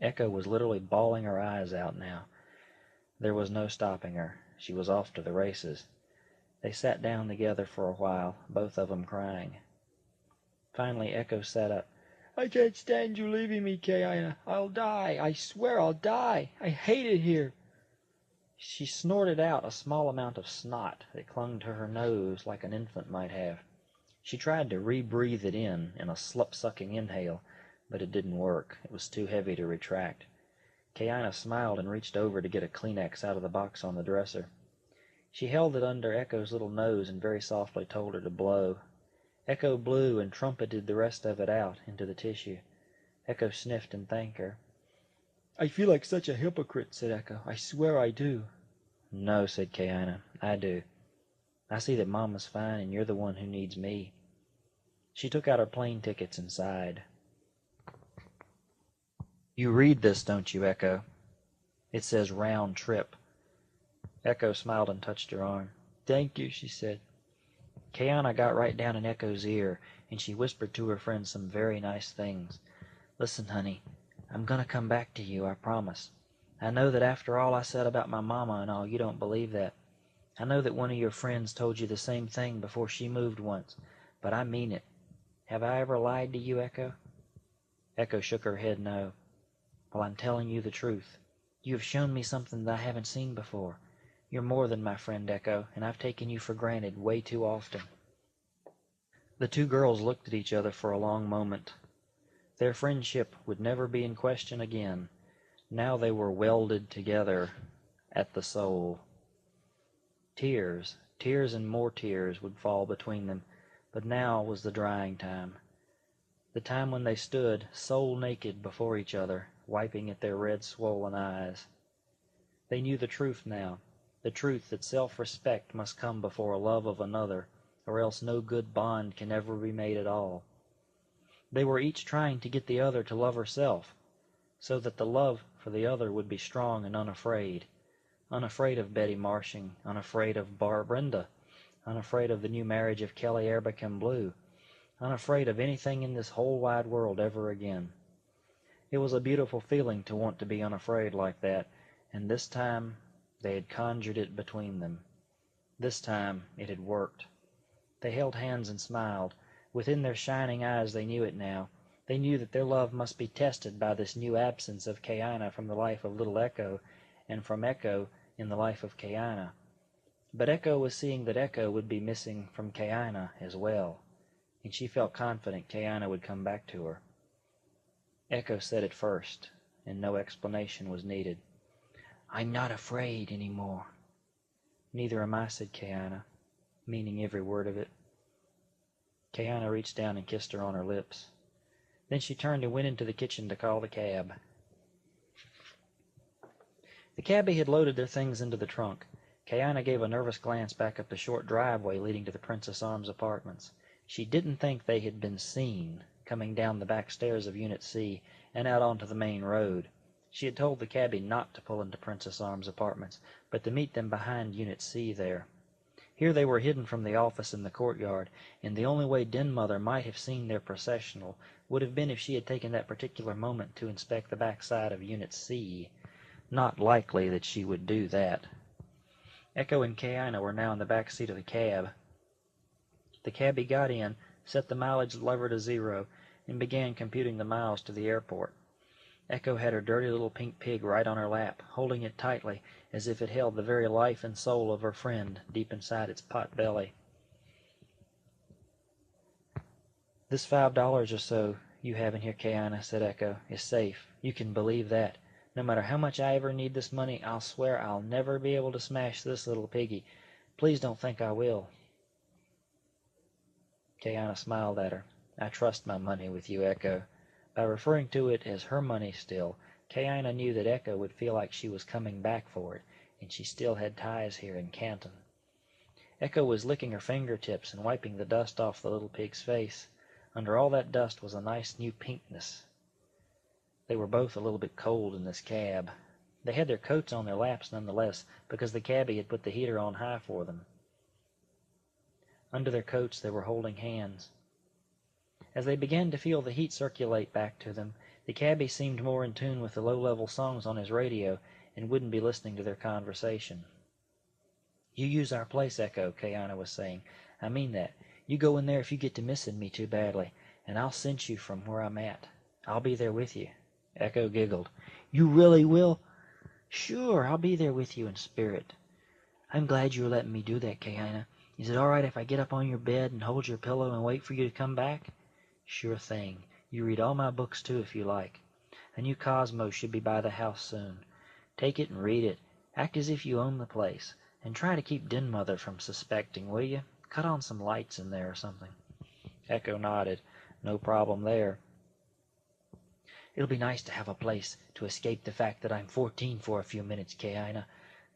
Echo was literally bawling her eyes out now. There was no stopping her. She was off to the races. They sat down together for a while, both of them crying. Finally Echo sat up. "I can't stand you leaving me, Kaina. I'll die. I swear I'll die. I hate it here." She snorted out a small amount of snot that clung to her nose like an infant might have. She tried to re-breathe it in a slup-sucking inhale, but it didn't work. It was too heavy to retract. Kaina smiled and reached over to get a Kleenex out of the box on the dresser. She held it under Echo's little nose and very softly told her to blow. Echo blew and trumpeted the rest of it out into the tissue. Echo sniffed and thanked her. "I feel like such a hypocrite," said Echo. "I swear I do." "No," said Kaina, "I do. I see that Mama's fine and you're the one who needs me." She took out her plane tickets and sighed. "You read this, don't you, Echo? It says round trip." Echo smiled and touched her arm. "Thank you," she said. Kaina got right down in Echo's ear, and she whispered to her friend some very nice things. "Listen, honey, I'm going to come back to you, I promise. I know that after all I said about my mama and all, you don't believe that. I know that one of your friends told you the same thing before she moved once, but I mean it. Have I ever lied to you, Echo?" Echo shook her head no. "Well, I'm telling you the truth. You have shown me something that I haven't seen before. You're more than my friend, Echo, and I've taken you for granted way too often." The two girls looked at each other for a long moment. Their friendship would never be in question again. Now they were welded together at the soul. Tears, tears and more tears would fall between them, but now was the drying time. The time when they stood, soul naked, before each other, wiping at their red, swollen eyes. They knew the truth now, the truth that self-respect must come before a love of another, or else no good bond can ever be made at all. They were each trying to get the other to love herself, so that the love for the other would be strong and unafraid. Unafraid of Betty Marshing, unafraid of Brenda, unafraid of the new marriage of Kelly Abercombe Blue, unafraid of anything in this whole wide world ever again. It was a beautiful feeling to want to be unafraid like that, and this time they had conjured it between them. This time it had worked. They held hands and smiled. Within their shining eyes they knew it now. They knew that their love must be tested by this new absence of Kaina from the life of little Echo, and from Echo in the life of Kaina. But Echo was seeing that Echo would be missing from Kaina as well, and she felt confident Kaina would come back to her. Echo said it first, and no explanation was needed. "I'm not afraid any more." "Neither am I," said Kaina, meaning every word of it. Kaina reached down and kissed her on her lips. Then she turned and went into the kitchen to call the cab. The cabbie had loaded their things into the trunk. Kaina gave a nervous glance back up the short driveway leading to the Princess Arms apartments. She didn't think they had been seen coming down the back stairs of Unit C and out onto the main road. She had told the cabbie not to pull into Princess Arms apartments, but to meet them behind Unit C there. Here they were hidden from the office in the courtyard, and the only way Den Mother might have seen their processional would have been if she had taken that particular moment to inspect the back side of Unit C. Not likely that she would do that. Echo and Kaina were now in the back seat of the cab. The cabbie got in, set the mileage lever to 0, and began computing the miles to the airport. Echo had her dirty little pink pig right on her lap, holding it tightly as if it held the very life and soul of her friend deep inside its pot belly. "This $5 or so you have in here, Kaina," said Echo, "is safe. You can believe that. No matter how much I ever need this money, I'll swear I'll never be able to smash this little piggy. Please don't think I will." Kaina smiled at her. "I trust my money with you, Echo." By referring to it as her money still, Kaina knew that Echo would feel like she was coming back for it, and she still had ties here in Canton. Echo was licking her fingertips and wiping the dust off the little pig's face. Under all that dust was a nice new pinkness. They were both a little bit cold in this cab. They had their coats on their laps nonetheless, because the cabbie had put the heater on high for them. Under their coats they were holding hands. As they began to feel the heat circulate back to them, the cabbie seemed more in tune with the low-level songs on his radio and wouldn't be listening to their conversation. "You use our place, Echo," Kaina was saying. "I mean that. You go in there if you get to missing me too badly, and I'll cinch you from where I'm at. I'll be there with you." Echo giggled. "You really will?" "Sure, I'll be there with you in spirit." "I'm glad you're letting me do that, Kaina. Is it all right if I get up on your bed and hold your pillow and wait for you to come back?" "Sure thing. You read all my books, too, if you like. A new Cosmos should be by the house soon. Take it and read it. Act as if you own the place. And try to keep Den Mother from suspecting, will you? Cut on some lights in there or something." Echo nodded. "No problem there." "It'll be nice to have a place to escape the fact that I'm 14 for a few minutes, Kaina.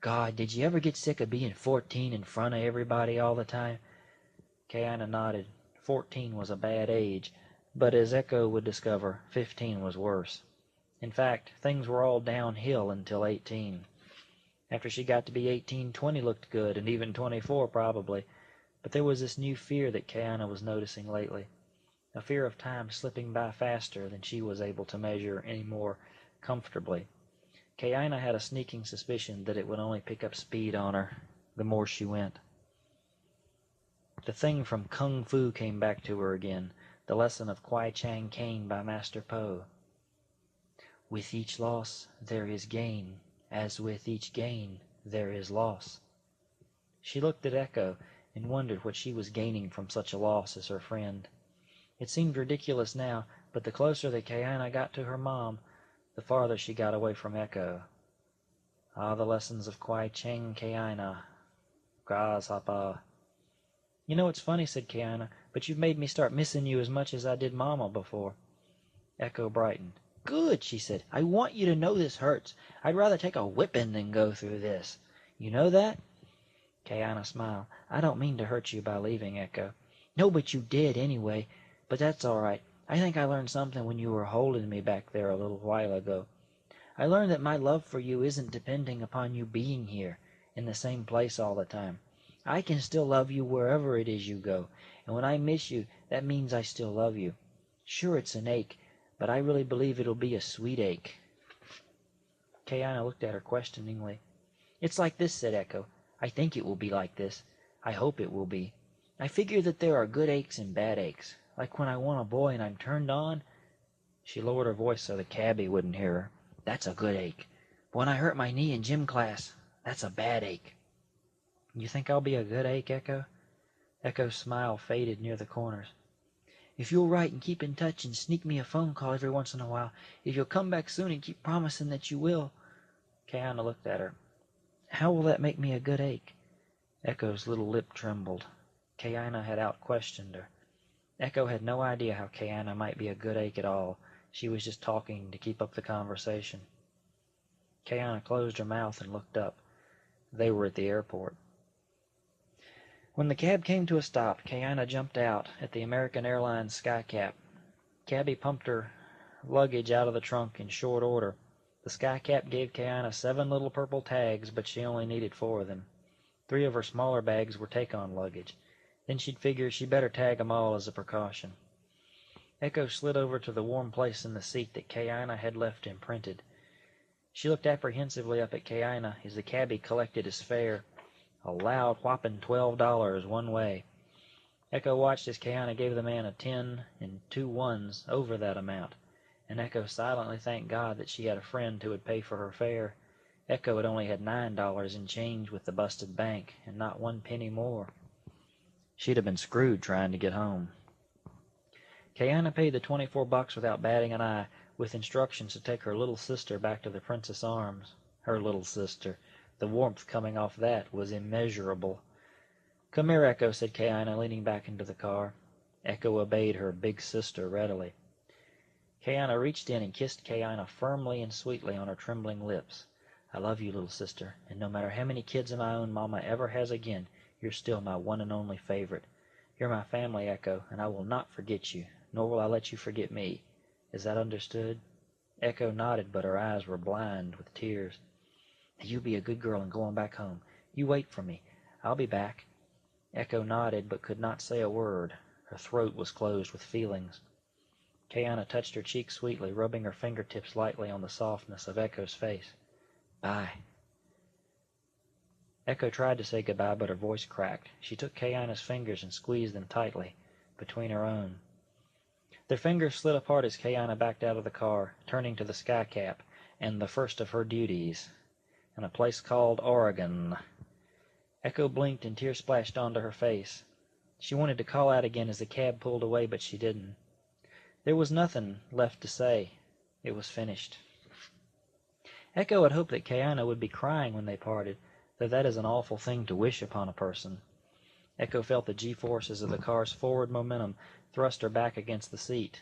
God, did you ever get sick of being 14 in front of everybody all the time?" Kaina nodded. 14 was a bad age, but as Echo would discover, 15 was worse. In fact, things were all downhill until 18. After she got to be 18, 20 looked good, and even 24 probably. But there was this new fear that Kaina was noticing lately. A fear of time slipping by faster than she was able to measure any more comfortably. Kaina had a sneaking suspicion that it would only pick up speed on her the more she went. The thing from Kung Fu came back to her again, the lesson of Kwai Chang Caine by Master Po. "With each loss there is gain, as with each gain there is loss." She looked at Echo and wondered what she was gaining from such a loss as her friend. It seemed ridiculous now, but the closer that Kaina got to her mom, the farther she got away from Echo. Ah, the lessons of Kwai Chang Kaina. Grasshopper. "You know, it's funny," said Kaina, "but you've made me start missing you as much as I did Mama before." Echo brightened. "Good," she said. "I want you to know this hurts. I'd rather take a whipping than go through this. You know that?" Kaina smiled. "I don't mean to hurt you by leaving, Echo." "No, but you did anyway. But that's all right. I think I learned something when you were holding me back there a little while ago. I learned that my love for you isn't depending upon you being here, in the same place all the time. I can still love you wherever it is you go, and when I miss you, that means I still love you. Sure, it's an ache, but I really believe it'll be a sweet ache." Kaina looked at her questioningly. "It's like this," said Echo. "I think it will be like this. I hope it will be. I figure that there are good aches and bad aches. Like when I want a boy and I'm turned on." She lowered her voice so the cabbie wouldn't hear her. "That's a good ache. But when I hurt my knee in gym class, that's a bad ache." "You think I'll be a good ache, Echo?" Echo's smile faded near the corners. "If you'll write and keep in touch and sneak me a phone call every once in a while, if you'll come back soon and keep promising that you will." Kaina looked at her. "How will that make me a good ache?" Echo's little lip trembled. Kaina had out-questioned her. Echo had no idea how Kayana might be a good ache at all. She was just talking to keep up the conversation. Kayana closed her mouth and looked up. They were at the airport. When the cab came to a stop, Kayana jumped out at the American Airlines skycap. Cabby pumped her luggage out of the trunk in short order. The skycap gave Kayana 7 little purple tags, but she only needed 4 of them. 3 of her smaller bags were take-on luggage. Then she'd figure she better tag 'em all as a precaution. Echo slid over to the warm place in the seat that Kayana had left imprinted. She looked apprehensively up at Kayana as the cabby collected his fare, a loud whopping $12 one way. Echo watched as Kayana gave the man a 10 and 2 ones over that amount, and Echo silently thanked God that she had a friend who would pay for her fare. Echo had only had $9 in change with the busted bank, and not 1 penny more. She'd have been screwed trying to get home. Kayana paid the $24 without batting an eye, with instructions to take her little sister back to the Princess Arms. Her little sister. The warmth coming off that was immeasurable. "Come here, Echo," said Kayana, leaning back into the car. Echo obeyed her big sister readily. Kayana reached in and kissed Kayana firmly and sweetly on her trembling lips. "I love you, little sister, and no matter how many kids of my own Mama ever has again, you're still my one and only favorite. You're my family, Echo, and I will not forget you, nor will I let you forget me. Is that understood?" Echo nodded, but her eyes were blind with tears. "Now you be a good girl and go on back home. You wait for me. I'll be back." Echo nodded, but could not say a word. Her throat was closed with feelings. Kayana touched her cheek sweetly, rubbing her fingertips lightly on the softness of Echo's face. "Bye." Echo tried to say goodbye, but her voice cracked. She took Kayana's fingers and squeezed them tightly between her own. Their fingers slid apart as Kayana backed out of the car, turning to the skycap and the first of her duties, in a place called Oregon. Echo blinked and tears splashed onto her face. She wanted to call out again as the cab pulled away, but she didn't. There was nothing left to say. It was finished. Echo had hoped that Kayana would be crying when they parted, though that is an awful thing to wish upon a person. Echo felt the G-forces of the car's forward momentum thrust her back against the seat.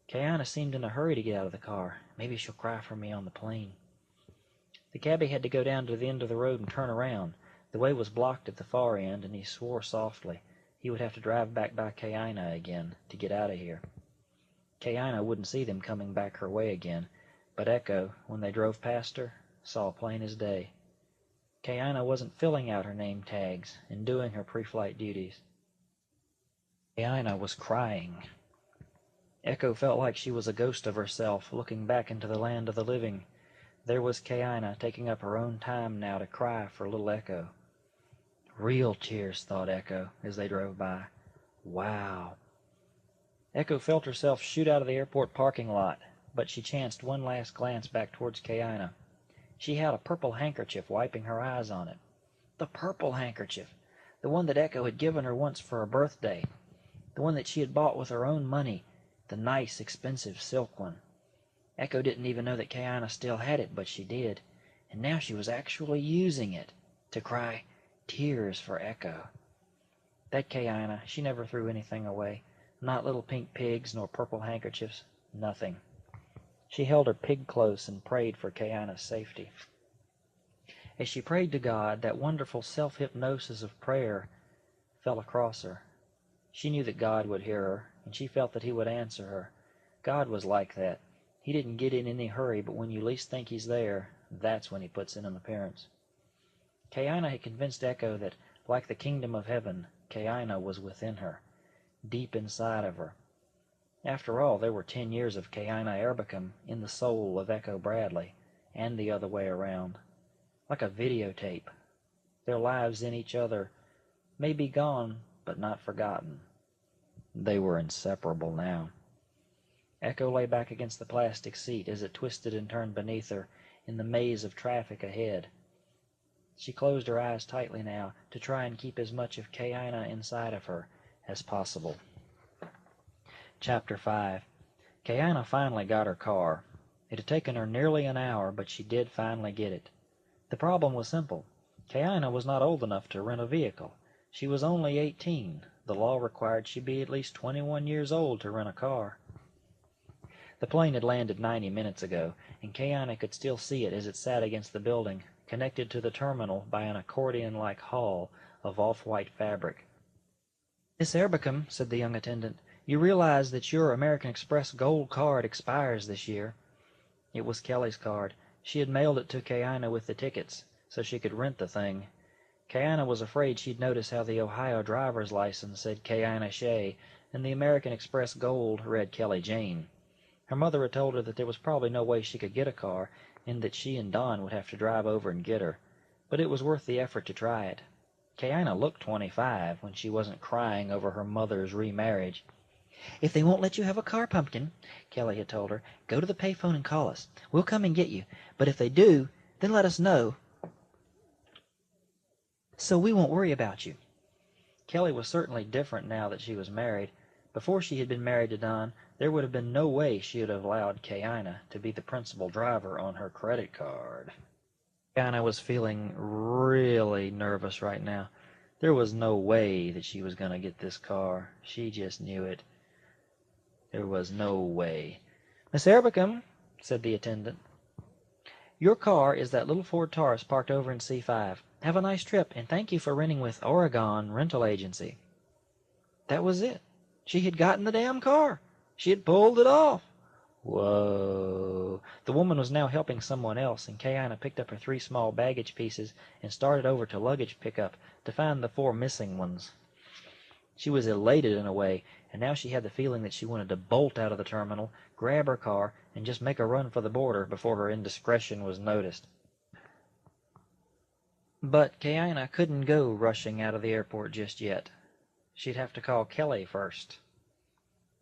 Kayana seemed in a hurry to get out of the car. Maybe she'll cry for me on the plane. The cabby had to go down to the end of the road and turn around. The way was blocked at the far end, and he swore softly. He would have to drive back by Kayana again to get out of here. Kayana wouldn't see them coming back her way again, but Echo, when they drove past her, saw plain as day. Kayana wasn't filling out her name tags and doing her pre-flight duties. Kayana was crying. Echo felt like she was a ghost of herself, looking back into the land of the living. There was Kayana, taking up her own time now to cry for little Echo. Real tears, thought Echo, as they drove by. Wow. Echo felt herself shoot out of the airport parking lot, but she chanced one last glance back towards Kayana. She had a purple handkerchief wiping her eyes on it. The purple handkerchief! The one that Echo had given her once for her birthday. The one that she had bought with her own money. The nice, expensive silk one. Echo didn't even know that Kayana still had it, but she did. And now she was actually using it to cry tears for Echo. That Kayana, she never threw anything away. Not little pink pigs nor purple handkerchiefs. Nothing. She held her pig close and prayed for Kayana's safety. As she prayed to God, that wonderful self-hypnosis of prayer fell across her. She knew that God would hear her, and she felt that he would answer her. God was like that. He didn't get in any hurry, but when you least think he's there, that's when he puts in an appearance. Kayana had convinced Echo that, like the kingdom of heaven, Kayana was within her, deep inside of her. After all, there were 10 years of Kayana Erbicum in the soul of Echo Bradley, and the other way around. Like a videotape. Their lives in each other may be gone, but not forgotten. They were inseparable now. Echo lay back against the plastic seat as it twisted and turned beneath her in the maze of traffic ahead. She closed her eyes tightly now to try and keep as much of Kayana inside of her as possible. Chapter 5. Kayana finally got her car. It had taken her nearly an hour, but she did finally get it. The problem was simple. Kayana was not old enough to rent a vehicle. She was only 18. The law required she be at least 21 years old to rent a car. The plane had landed 90 minutes ago, and Kayana could still see it as it sat against the building, connected to the terminal by an accordion-like hall of off-white fabric. "Miss Erbickham," said the young attendant, "you realize that your American Express Gold card expires this year." It was Kelly's card. She had mailed it to Kayana with the tickets, so she could rent the thing. Kayana was afraid she'd notice how the Ohio driver's license said Kayana Shea, and the American Express Gold read Kelly Jane. Her mother had told her that there was probably no way she could get a car, and that she and Don would have to drive over and get her. But it was worth the effort to try it. Kayana looked 25 when she wasn't crying over her mother's remarriage. "If they won't let you have a car, Pumpkin," Kelly had told her, "go to the payphone and call us. We'll come and get you. But if they do, then let us know, so we won't worry about you." Kelly was certainly different now that she was married. Before she had been married to Don, there would have been no way she would have allowed Kayana to be the principal driver on her credit card. Kayana was feeling really nervous right now. There was no way that she was going to get this car. She just knew it. There was no way. "Miss Erbickham," said the attendant, "your car is that little Ford Taurus parked over in C5. Have a nice trip, and thank you for renting with Oregon Rental Agency." That was it. She had gotten the damn car. She had pulled it off. Whoa. The woman was now helping someone else, and Kayana picked up her 3 small baggage pieces and started over to luggage pickup to find the 4 missing ones. She was elated in a way, and now she had the feeling that she wanted to bolt out of the terminal, grab her car, and just make a run for the border before her indiscretion was noticed. But Kayana couldn't go rushing out of the airport just yet. She'd have to call Kelly first.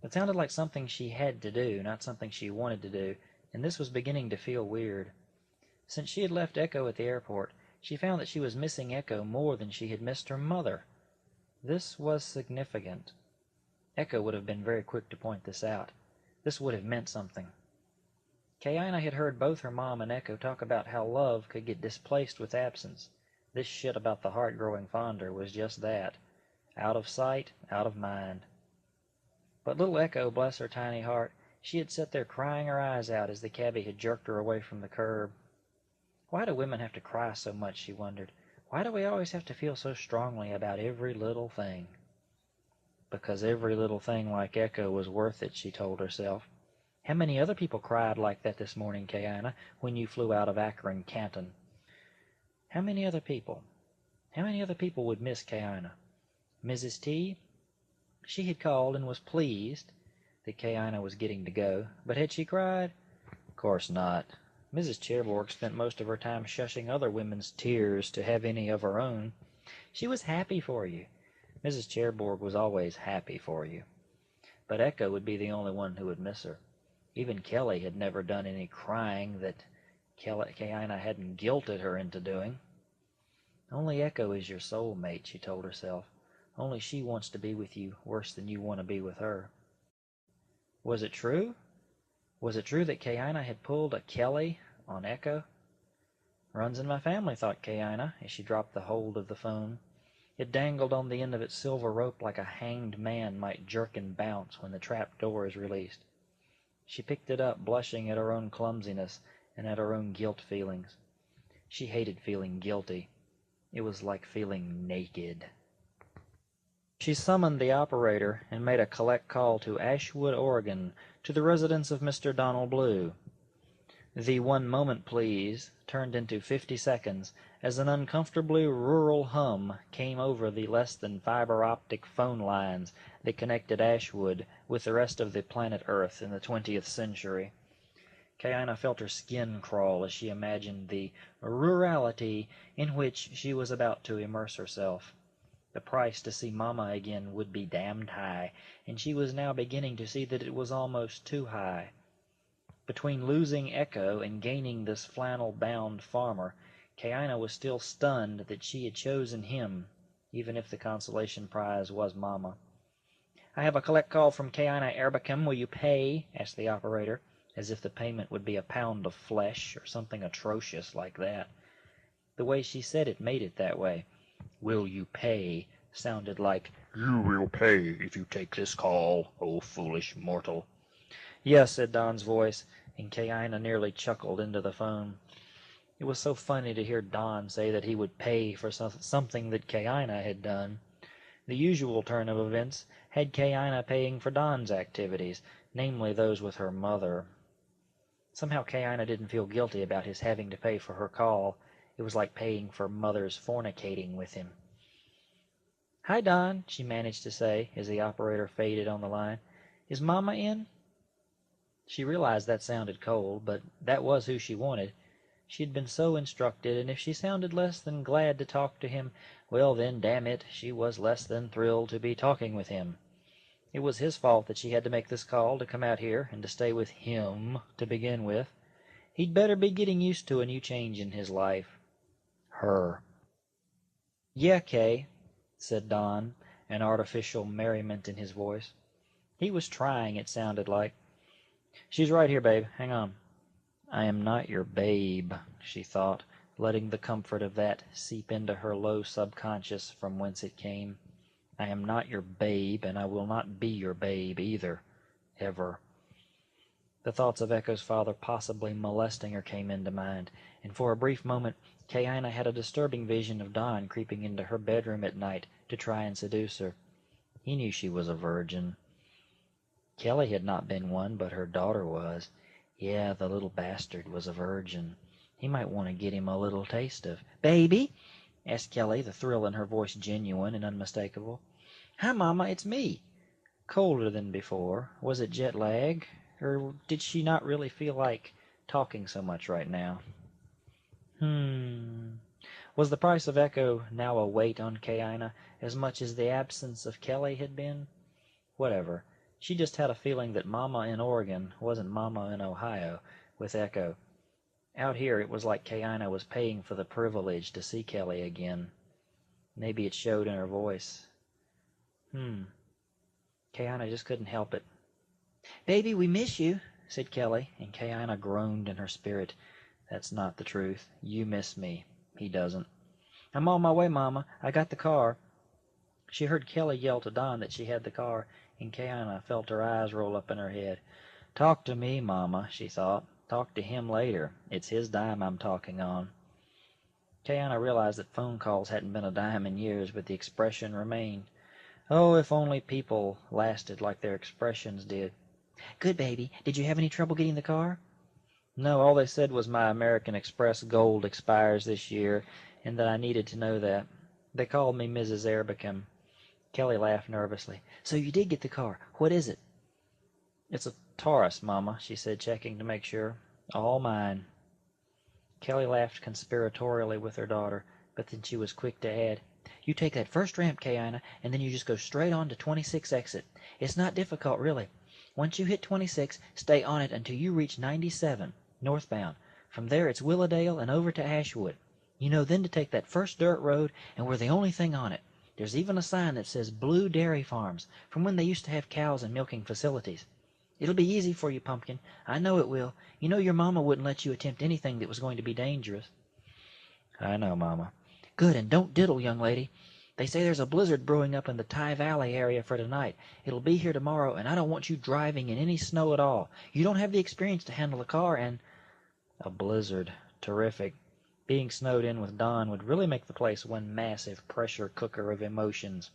It sounded like something she had to do, not something she wanted to do, and this was beginning to feel weird. Since she had left Echo at the airport, she found that she was missing Echo more than she had missed her mother. This was significant. Echo would have been very quick to point this out. This would have meant something. Kayana had heard both her mom and Echo talk about how love could get displaced with absence. This shit about the heart growing fonder was just that. Out of sight, out of mind. But little Echo, bless her tiny heart, she had sat there crying her eyes out as the cabbie had jerked her away from the curb. Why do women have to cry so much, she wondered. Why do we always have to feel so strongly about every little thing? Because every little thing like Echo was worth it, she told herself. How many other people cried like that this morning, Kayana, when you flew out of Akron, Canton? How many other people? How many other people would miss Kayana? Mrs. T? She had called and was pleased that Kayana was getting to go, but had she cried? Of course not. Mrs. Cherbourg spent most of her time shushing other women's tears to have any of her own. She was happy for you. Mrs. Cherbourg was always happy for you. But Echo would be the only one who would miss her. Even Kelly had never done any crying that Kayana hadn't guilted her into doing. Only Echo is your soulmate, she told herself. Only she wants to be with you worse than you want to be with her. Was it true? Was it true that Kayana had pulled a Kelly on Echo? Runs in my family, thought Kayana, as she dropped the hold of the phone. It dangled on the end of its silver rope like a hanged man might jerk and bounce when the trap door is released. She picked it up, blushing at her own clumsiness and at her own guilt feelings. She hated feeling guilty. It was like feeling naked. She summoned the operator and made a collect call to Ashwood, Oregon, to the residence of Mr. Donald Blue. The 1 moment, please, turned into 50 seconds as an uncomfortably rural hum came over the less than fiber-optic phone lines that connected Ashwood with the rest of the planet Earth in the 20th century. Kayana felt her skin crawl as she imagined the rurality in which she was about to immerse herself. The price to see Mama again would be damned high, and she was now beginning to see that it was almost too high. Between losing Echo and gaining this flannel-bound farmer, Kayana was still stunned that she had chosen him, even if the consolation prize was Mama. "I have a collect call from Kayana Erbickham. Will you pay?" asked the operator, as if the payment would be a pound of flesh or something atrocious like that. The way she said it made it that way. "Will you pay sounded like, "You will pay if you take this call, O foolish mortal." "Yes," said Don's voice, and Kaina nearly chuckled into the phone. It was so funny to hear Don say that he would pay for something that Kaina had done. The usual turn of events had Kaina paying for Don's activities, namely those with her mother. Somehow Kaina didn't feel guilty about his having to pay for her call. It was like paying for Mother's fornicating with him. "Hi, Don," she managed to say as the operator faded on the line. "Is Mama in?" She realized that sounded cold, but that was who she wanted. She had been so instructed, and if she sounded less than glad to talk to him, well then, damn it, she was less than thrilled to be talking with him. It was his fault that she had to make this call to come out here and to stay with him to begin with. He'd better be getting used to a new change in his life. Her. "Yeah, Kay," said Don, an artificial merriment in his voice. He was trying, it sounded like. "She's right here, babe. Hang on." "I am not your babe," she thought, letting the comfort of that seep into her low subconscious from whence it came. "I am not your babe, and I will not be your babe either. Ever." The thoughts of Echo's father possibly molesting her came into mind, and for a brief moment Kaina had a disturbing vision of Don creeping into her bedroom at night to try and seduce her. He knew she was a virgin. Kelly had not been one, but her daughter was. Yeah, the little bastard was a virgin. He might want to get him a little taste of... "Baby?" asked Kelly, the thrill in her voice genuine and unmistakable. "Hi, Mama, it's me." Colder than before. Was it jet lag? Or did she not really feel like talking so much right now? Was the price of Echo now a weight on Kaina as much as the absence of Kelly had been? Whatever. She just had a feeling that Mama in Oregon wasn't Mama in Ohio with Echo. Out here it was like Kaina was paying for the privilege to see Kelly again. Maybe it showed in her voice. Kaina just couldn't help it. "Baby, we miss you," said Kelly, and Kaina groaned in her spirit. "That's not the truth. You miss me. He doesn't." "I'm on my way, Mama. I got the car." She heard Kelly yell to Don that she had the car, and Kaina felt her eyes roll up in her head. "Talk to me, Mama," she thought. "Talk to him later. It's his dime I'm talking on." Kaina realized that phone calls hadn't been a dime in years, but the expression remained. Oh, if only people lasted like their expressions did. "Good, baby. Did you have any trouble getting the car?" "No, all they said was my American Express Gold expires this year, and that I needed to know that. They called me Mrs. Erbickham." Kelly laughed nervously. "So you did get the car. What is it?" "It's a Taurus, Mama," she said, checking to make sure. "All mine." Kelly laughed conspiratorially with her daughter, but then she was quick to add, "You take that first ramp, Kaina, and then you just go straight on to 26 exit. It's not difficult, really. Once you hit 26, stay on it until you reach 97, northbound. From there it's Willowdale and over to Ashwood. You know then to take that first dirt road, and we're the only thing on it. There's even a sign that says Blue Dairy Farms, from when they used to have cows and milking facilities. It'll be easy for you, Pumpkin. I know it will. You know your Mama wouldn't let you attempt anything that was going to be dangerous." "I know, Mama." "Good, and don't diddle, young lady. They say there's a blizzard brewing up in the Ty Valley area for tonight. It'll be here tomorrow, and I don't want you driving in any snow at all. You don't have the experience to handle a car, and—" A blizzard. Terrific. Being snowed in with Don would really make the place one massive pressure cooker of emotions.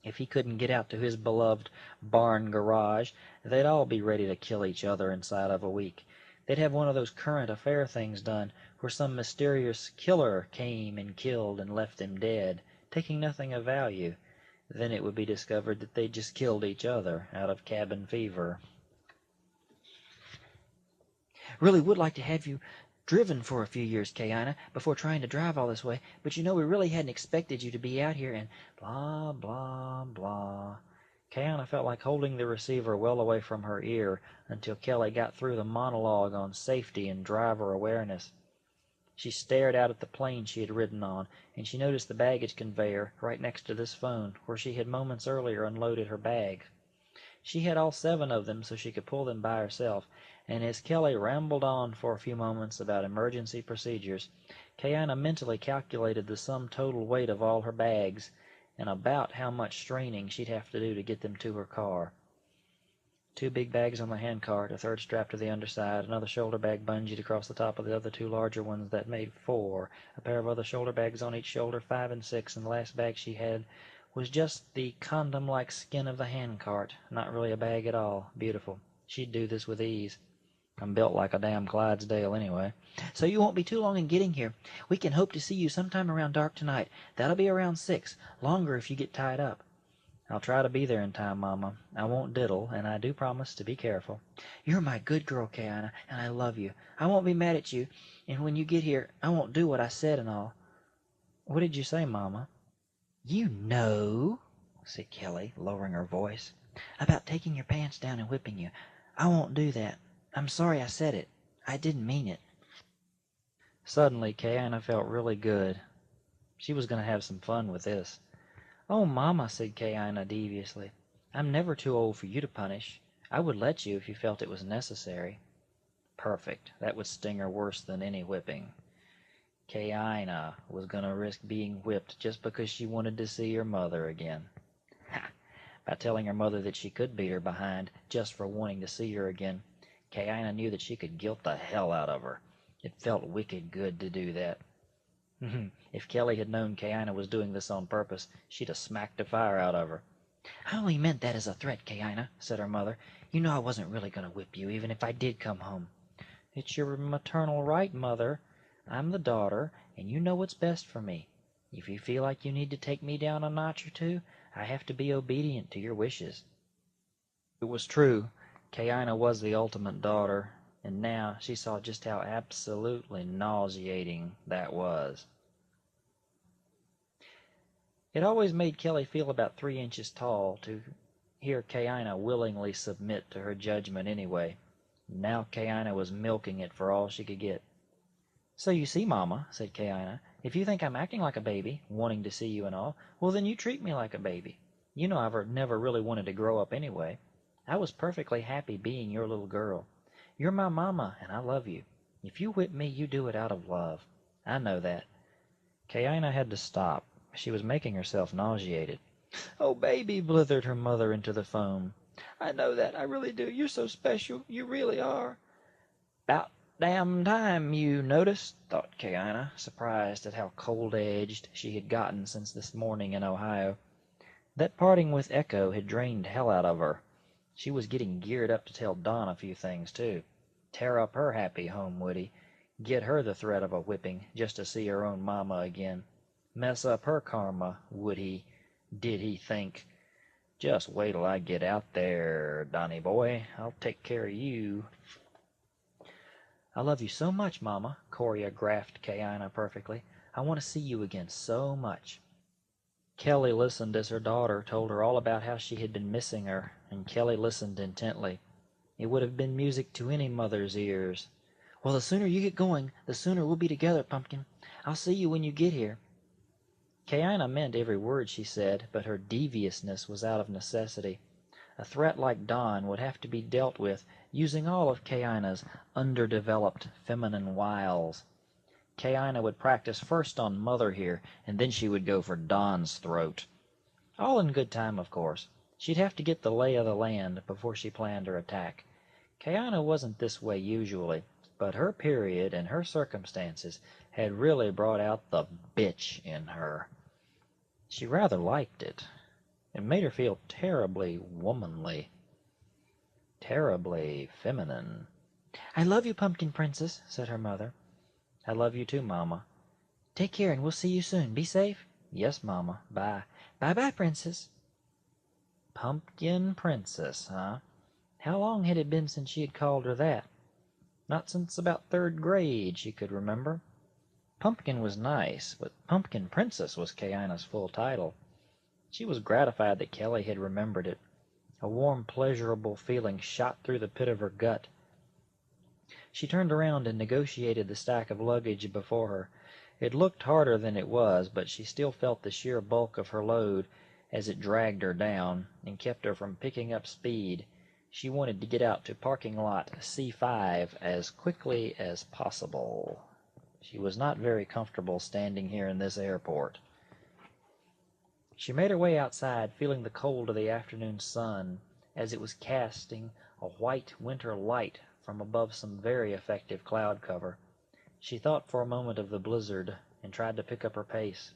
If he couldn't get out to his beloved barn garage, they'd all be ready to kill each other inside of a week. They'd have one of those current affair things done, where some mysterious killer came and killed and left them dead, taking nothing of value. Then it would be discovered that they'd just killed each other out of cabin fever. "Really would like to have you driven for a few years, Kaina, before trying to drive all this way, but you know we really hadn't expected you to be out here, and blah, blah, blah." Kaina felt like holding the receiver well away from her ear until Kelly got through the monologue on safety and driver awareness. She stared out at the plane she had ridden on, and she noticed the baggage conveyor right next to this phone, where she had moments earlier unloaded her bags. She had all 7 of them so she could pull them by herself, and as Kelly rambled on for a few moments about emergency procedures, Kaina mentally calculated the sum total weight of all her bags, and about how much straining she'd have to do to get them to her car. 2 big bags on the handcart, a third strapped to the underside, another shoulder bag bungeed across the top of the other 2 larger ones that made 4, a pair of other shoulder bags on each shoulder, 5 and 6, and the last bag she had was just the condom-like skin of the handcart, not really a bag at all. Beautiful. She'd do this with ease. I'm built like a damn Clydesdale anyway. So you won't be too long in getting here. We can hope to see you sometime around dark tonight. That'll be around 6, longer if you get tied up. I'll try to be there in time, Mama. I won't diddle, and I do promise to be careful. You're my good girl, Kayana, and I love you. I won't be mad at you, and when you get here, I won't do what I said and all. What did you say, Mama? You know, said Kelly, lowering her voice, about taking your pants down and whipping you. I won't do that. I'm sorry I said it. I didn't mean it. Suddenly, Kayana felt really good. She was going to have some fun with this. Oh, Mama, said Kayana deviously, I'm never too old for you to punish. I would let you if you felt it was necessary. Perfect. That would sting her worse than any whipping. Kayana was going to risk being whipped just because she wanted to see her mother again. Ha! By telling her mother that she could beat her behind just for wanting to see her again, Kayana knew that she could guilt the hell out of her. It felt wicked good to do that. If Kelly had known Kayana was doing this on purpose, she'd have smacked the fire out of her. I only meant that as a threat, Kayana, said her mother. You know I wasn't really going to whip you, even if I did come home. It's your maternal right, Mother. I'm the daughter, and you know what's best for me. If you feel like you need to take me down a notch or 2, I have to be obedient to your wishes. It was true. Kayana was the ultimate daughter, and now she saw just how absolutely nauseating that was. It always made Kelly feel about 3 inches tall to hear Kayana willingly submit to her judgment anyway. Now Kayana was milking it for all she could get. So you see, Mama, said Kayana, if you think I'm acting like a baby, wanting to see you and all, well then you treat me like a baby. You know I've never really wanted to grow up anyway. I was perfectly happy being your little girl. You're my mama, and I love you. If you whip me, you do it out of love. I know that. Kayana had to stop. She was making herself nauseated. Oh, baby, blithered her mother into the phone. I know that. I really do. You're so special. You really are. 'Bout damn time you noticed, thought Kayana, surprised at how cold-edged she had gotten since this morning in Ohio. That parting with Echo had drained hell out of her. She was getting geared up to tell Don a few things, too. Tear up her happy home, Woody. Get her the threat of a whipping, just to see her own mama again. Mess up her karma, would he? Did he think? Just wait till I get out there, Donny boy. I'll take care of you. I love you so much, Mama, choreographed Kayana perfectly. I want to see you again so much. Kelly listened as her daughter told her all about how she had been missing her, and Kelly listened intently. It would have been music to any mother's ears. Well, the sooner you get going, the sooner we'll be together, Pumpkin. I'll see you when you get here. Kayana meant every word she said, but her deviousness was out of necessity. A threat like Don would have to be dealt with using all of Kayana's underdeveloped feminine wiles. Kayana would practice first on Mother here, and then she would go for Don's throat. All in good time, of course. She'd have to get the lay of the land before she planned her attack. Kayana wasn't this way usually, but her period and her circumstances had really brought out the bitch in her. She rather liked it. It made her feel terribly womanly. Terribly feminine. I love you, Pumpkin Princess, said her mother. I love you too, Mama. Take care, and we'll see you soon. Be safe. Yes, Mama. Bye. Bye-bye, Princess. Pumpkin Princess, huh? How long had it been since she had called her that? Not since about 3rd grade, she could remember. Pumpkin was nice, but Pumpkin Princess was Kayana's full title. She was gratified that Kelly had remembered it. A warm, pleasurable feeling shot through the pit of her gut. She turned around and negotiated the stack of luggage before her. It looked harder than it was, but she still felt the sheer bulk of her load as it dragged her down and kept her from picking up speed. She wanted to get out to parking lot C5 as quickly as possible. She was not very comfortable standing here in this airport. She made her way outside, feeling the cold of the afternoon sun as it was casting a white winter light from above some very effective cloud cover. She thought for a moment of the blizzard and tried to pick up her pace.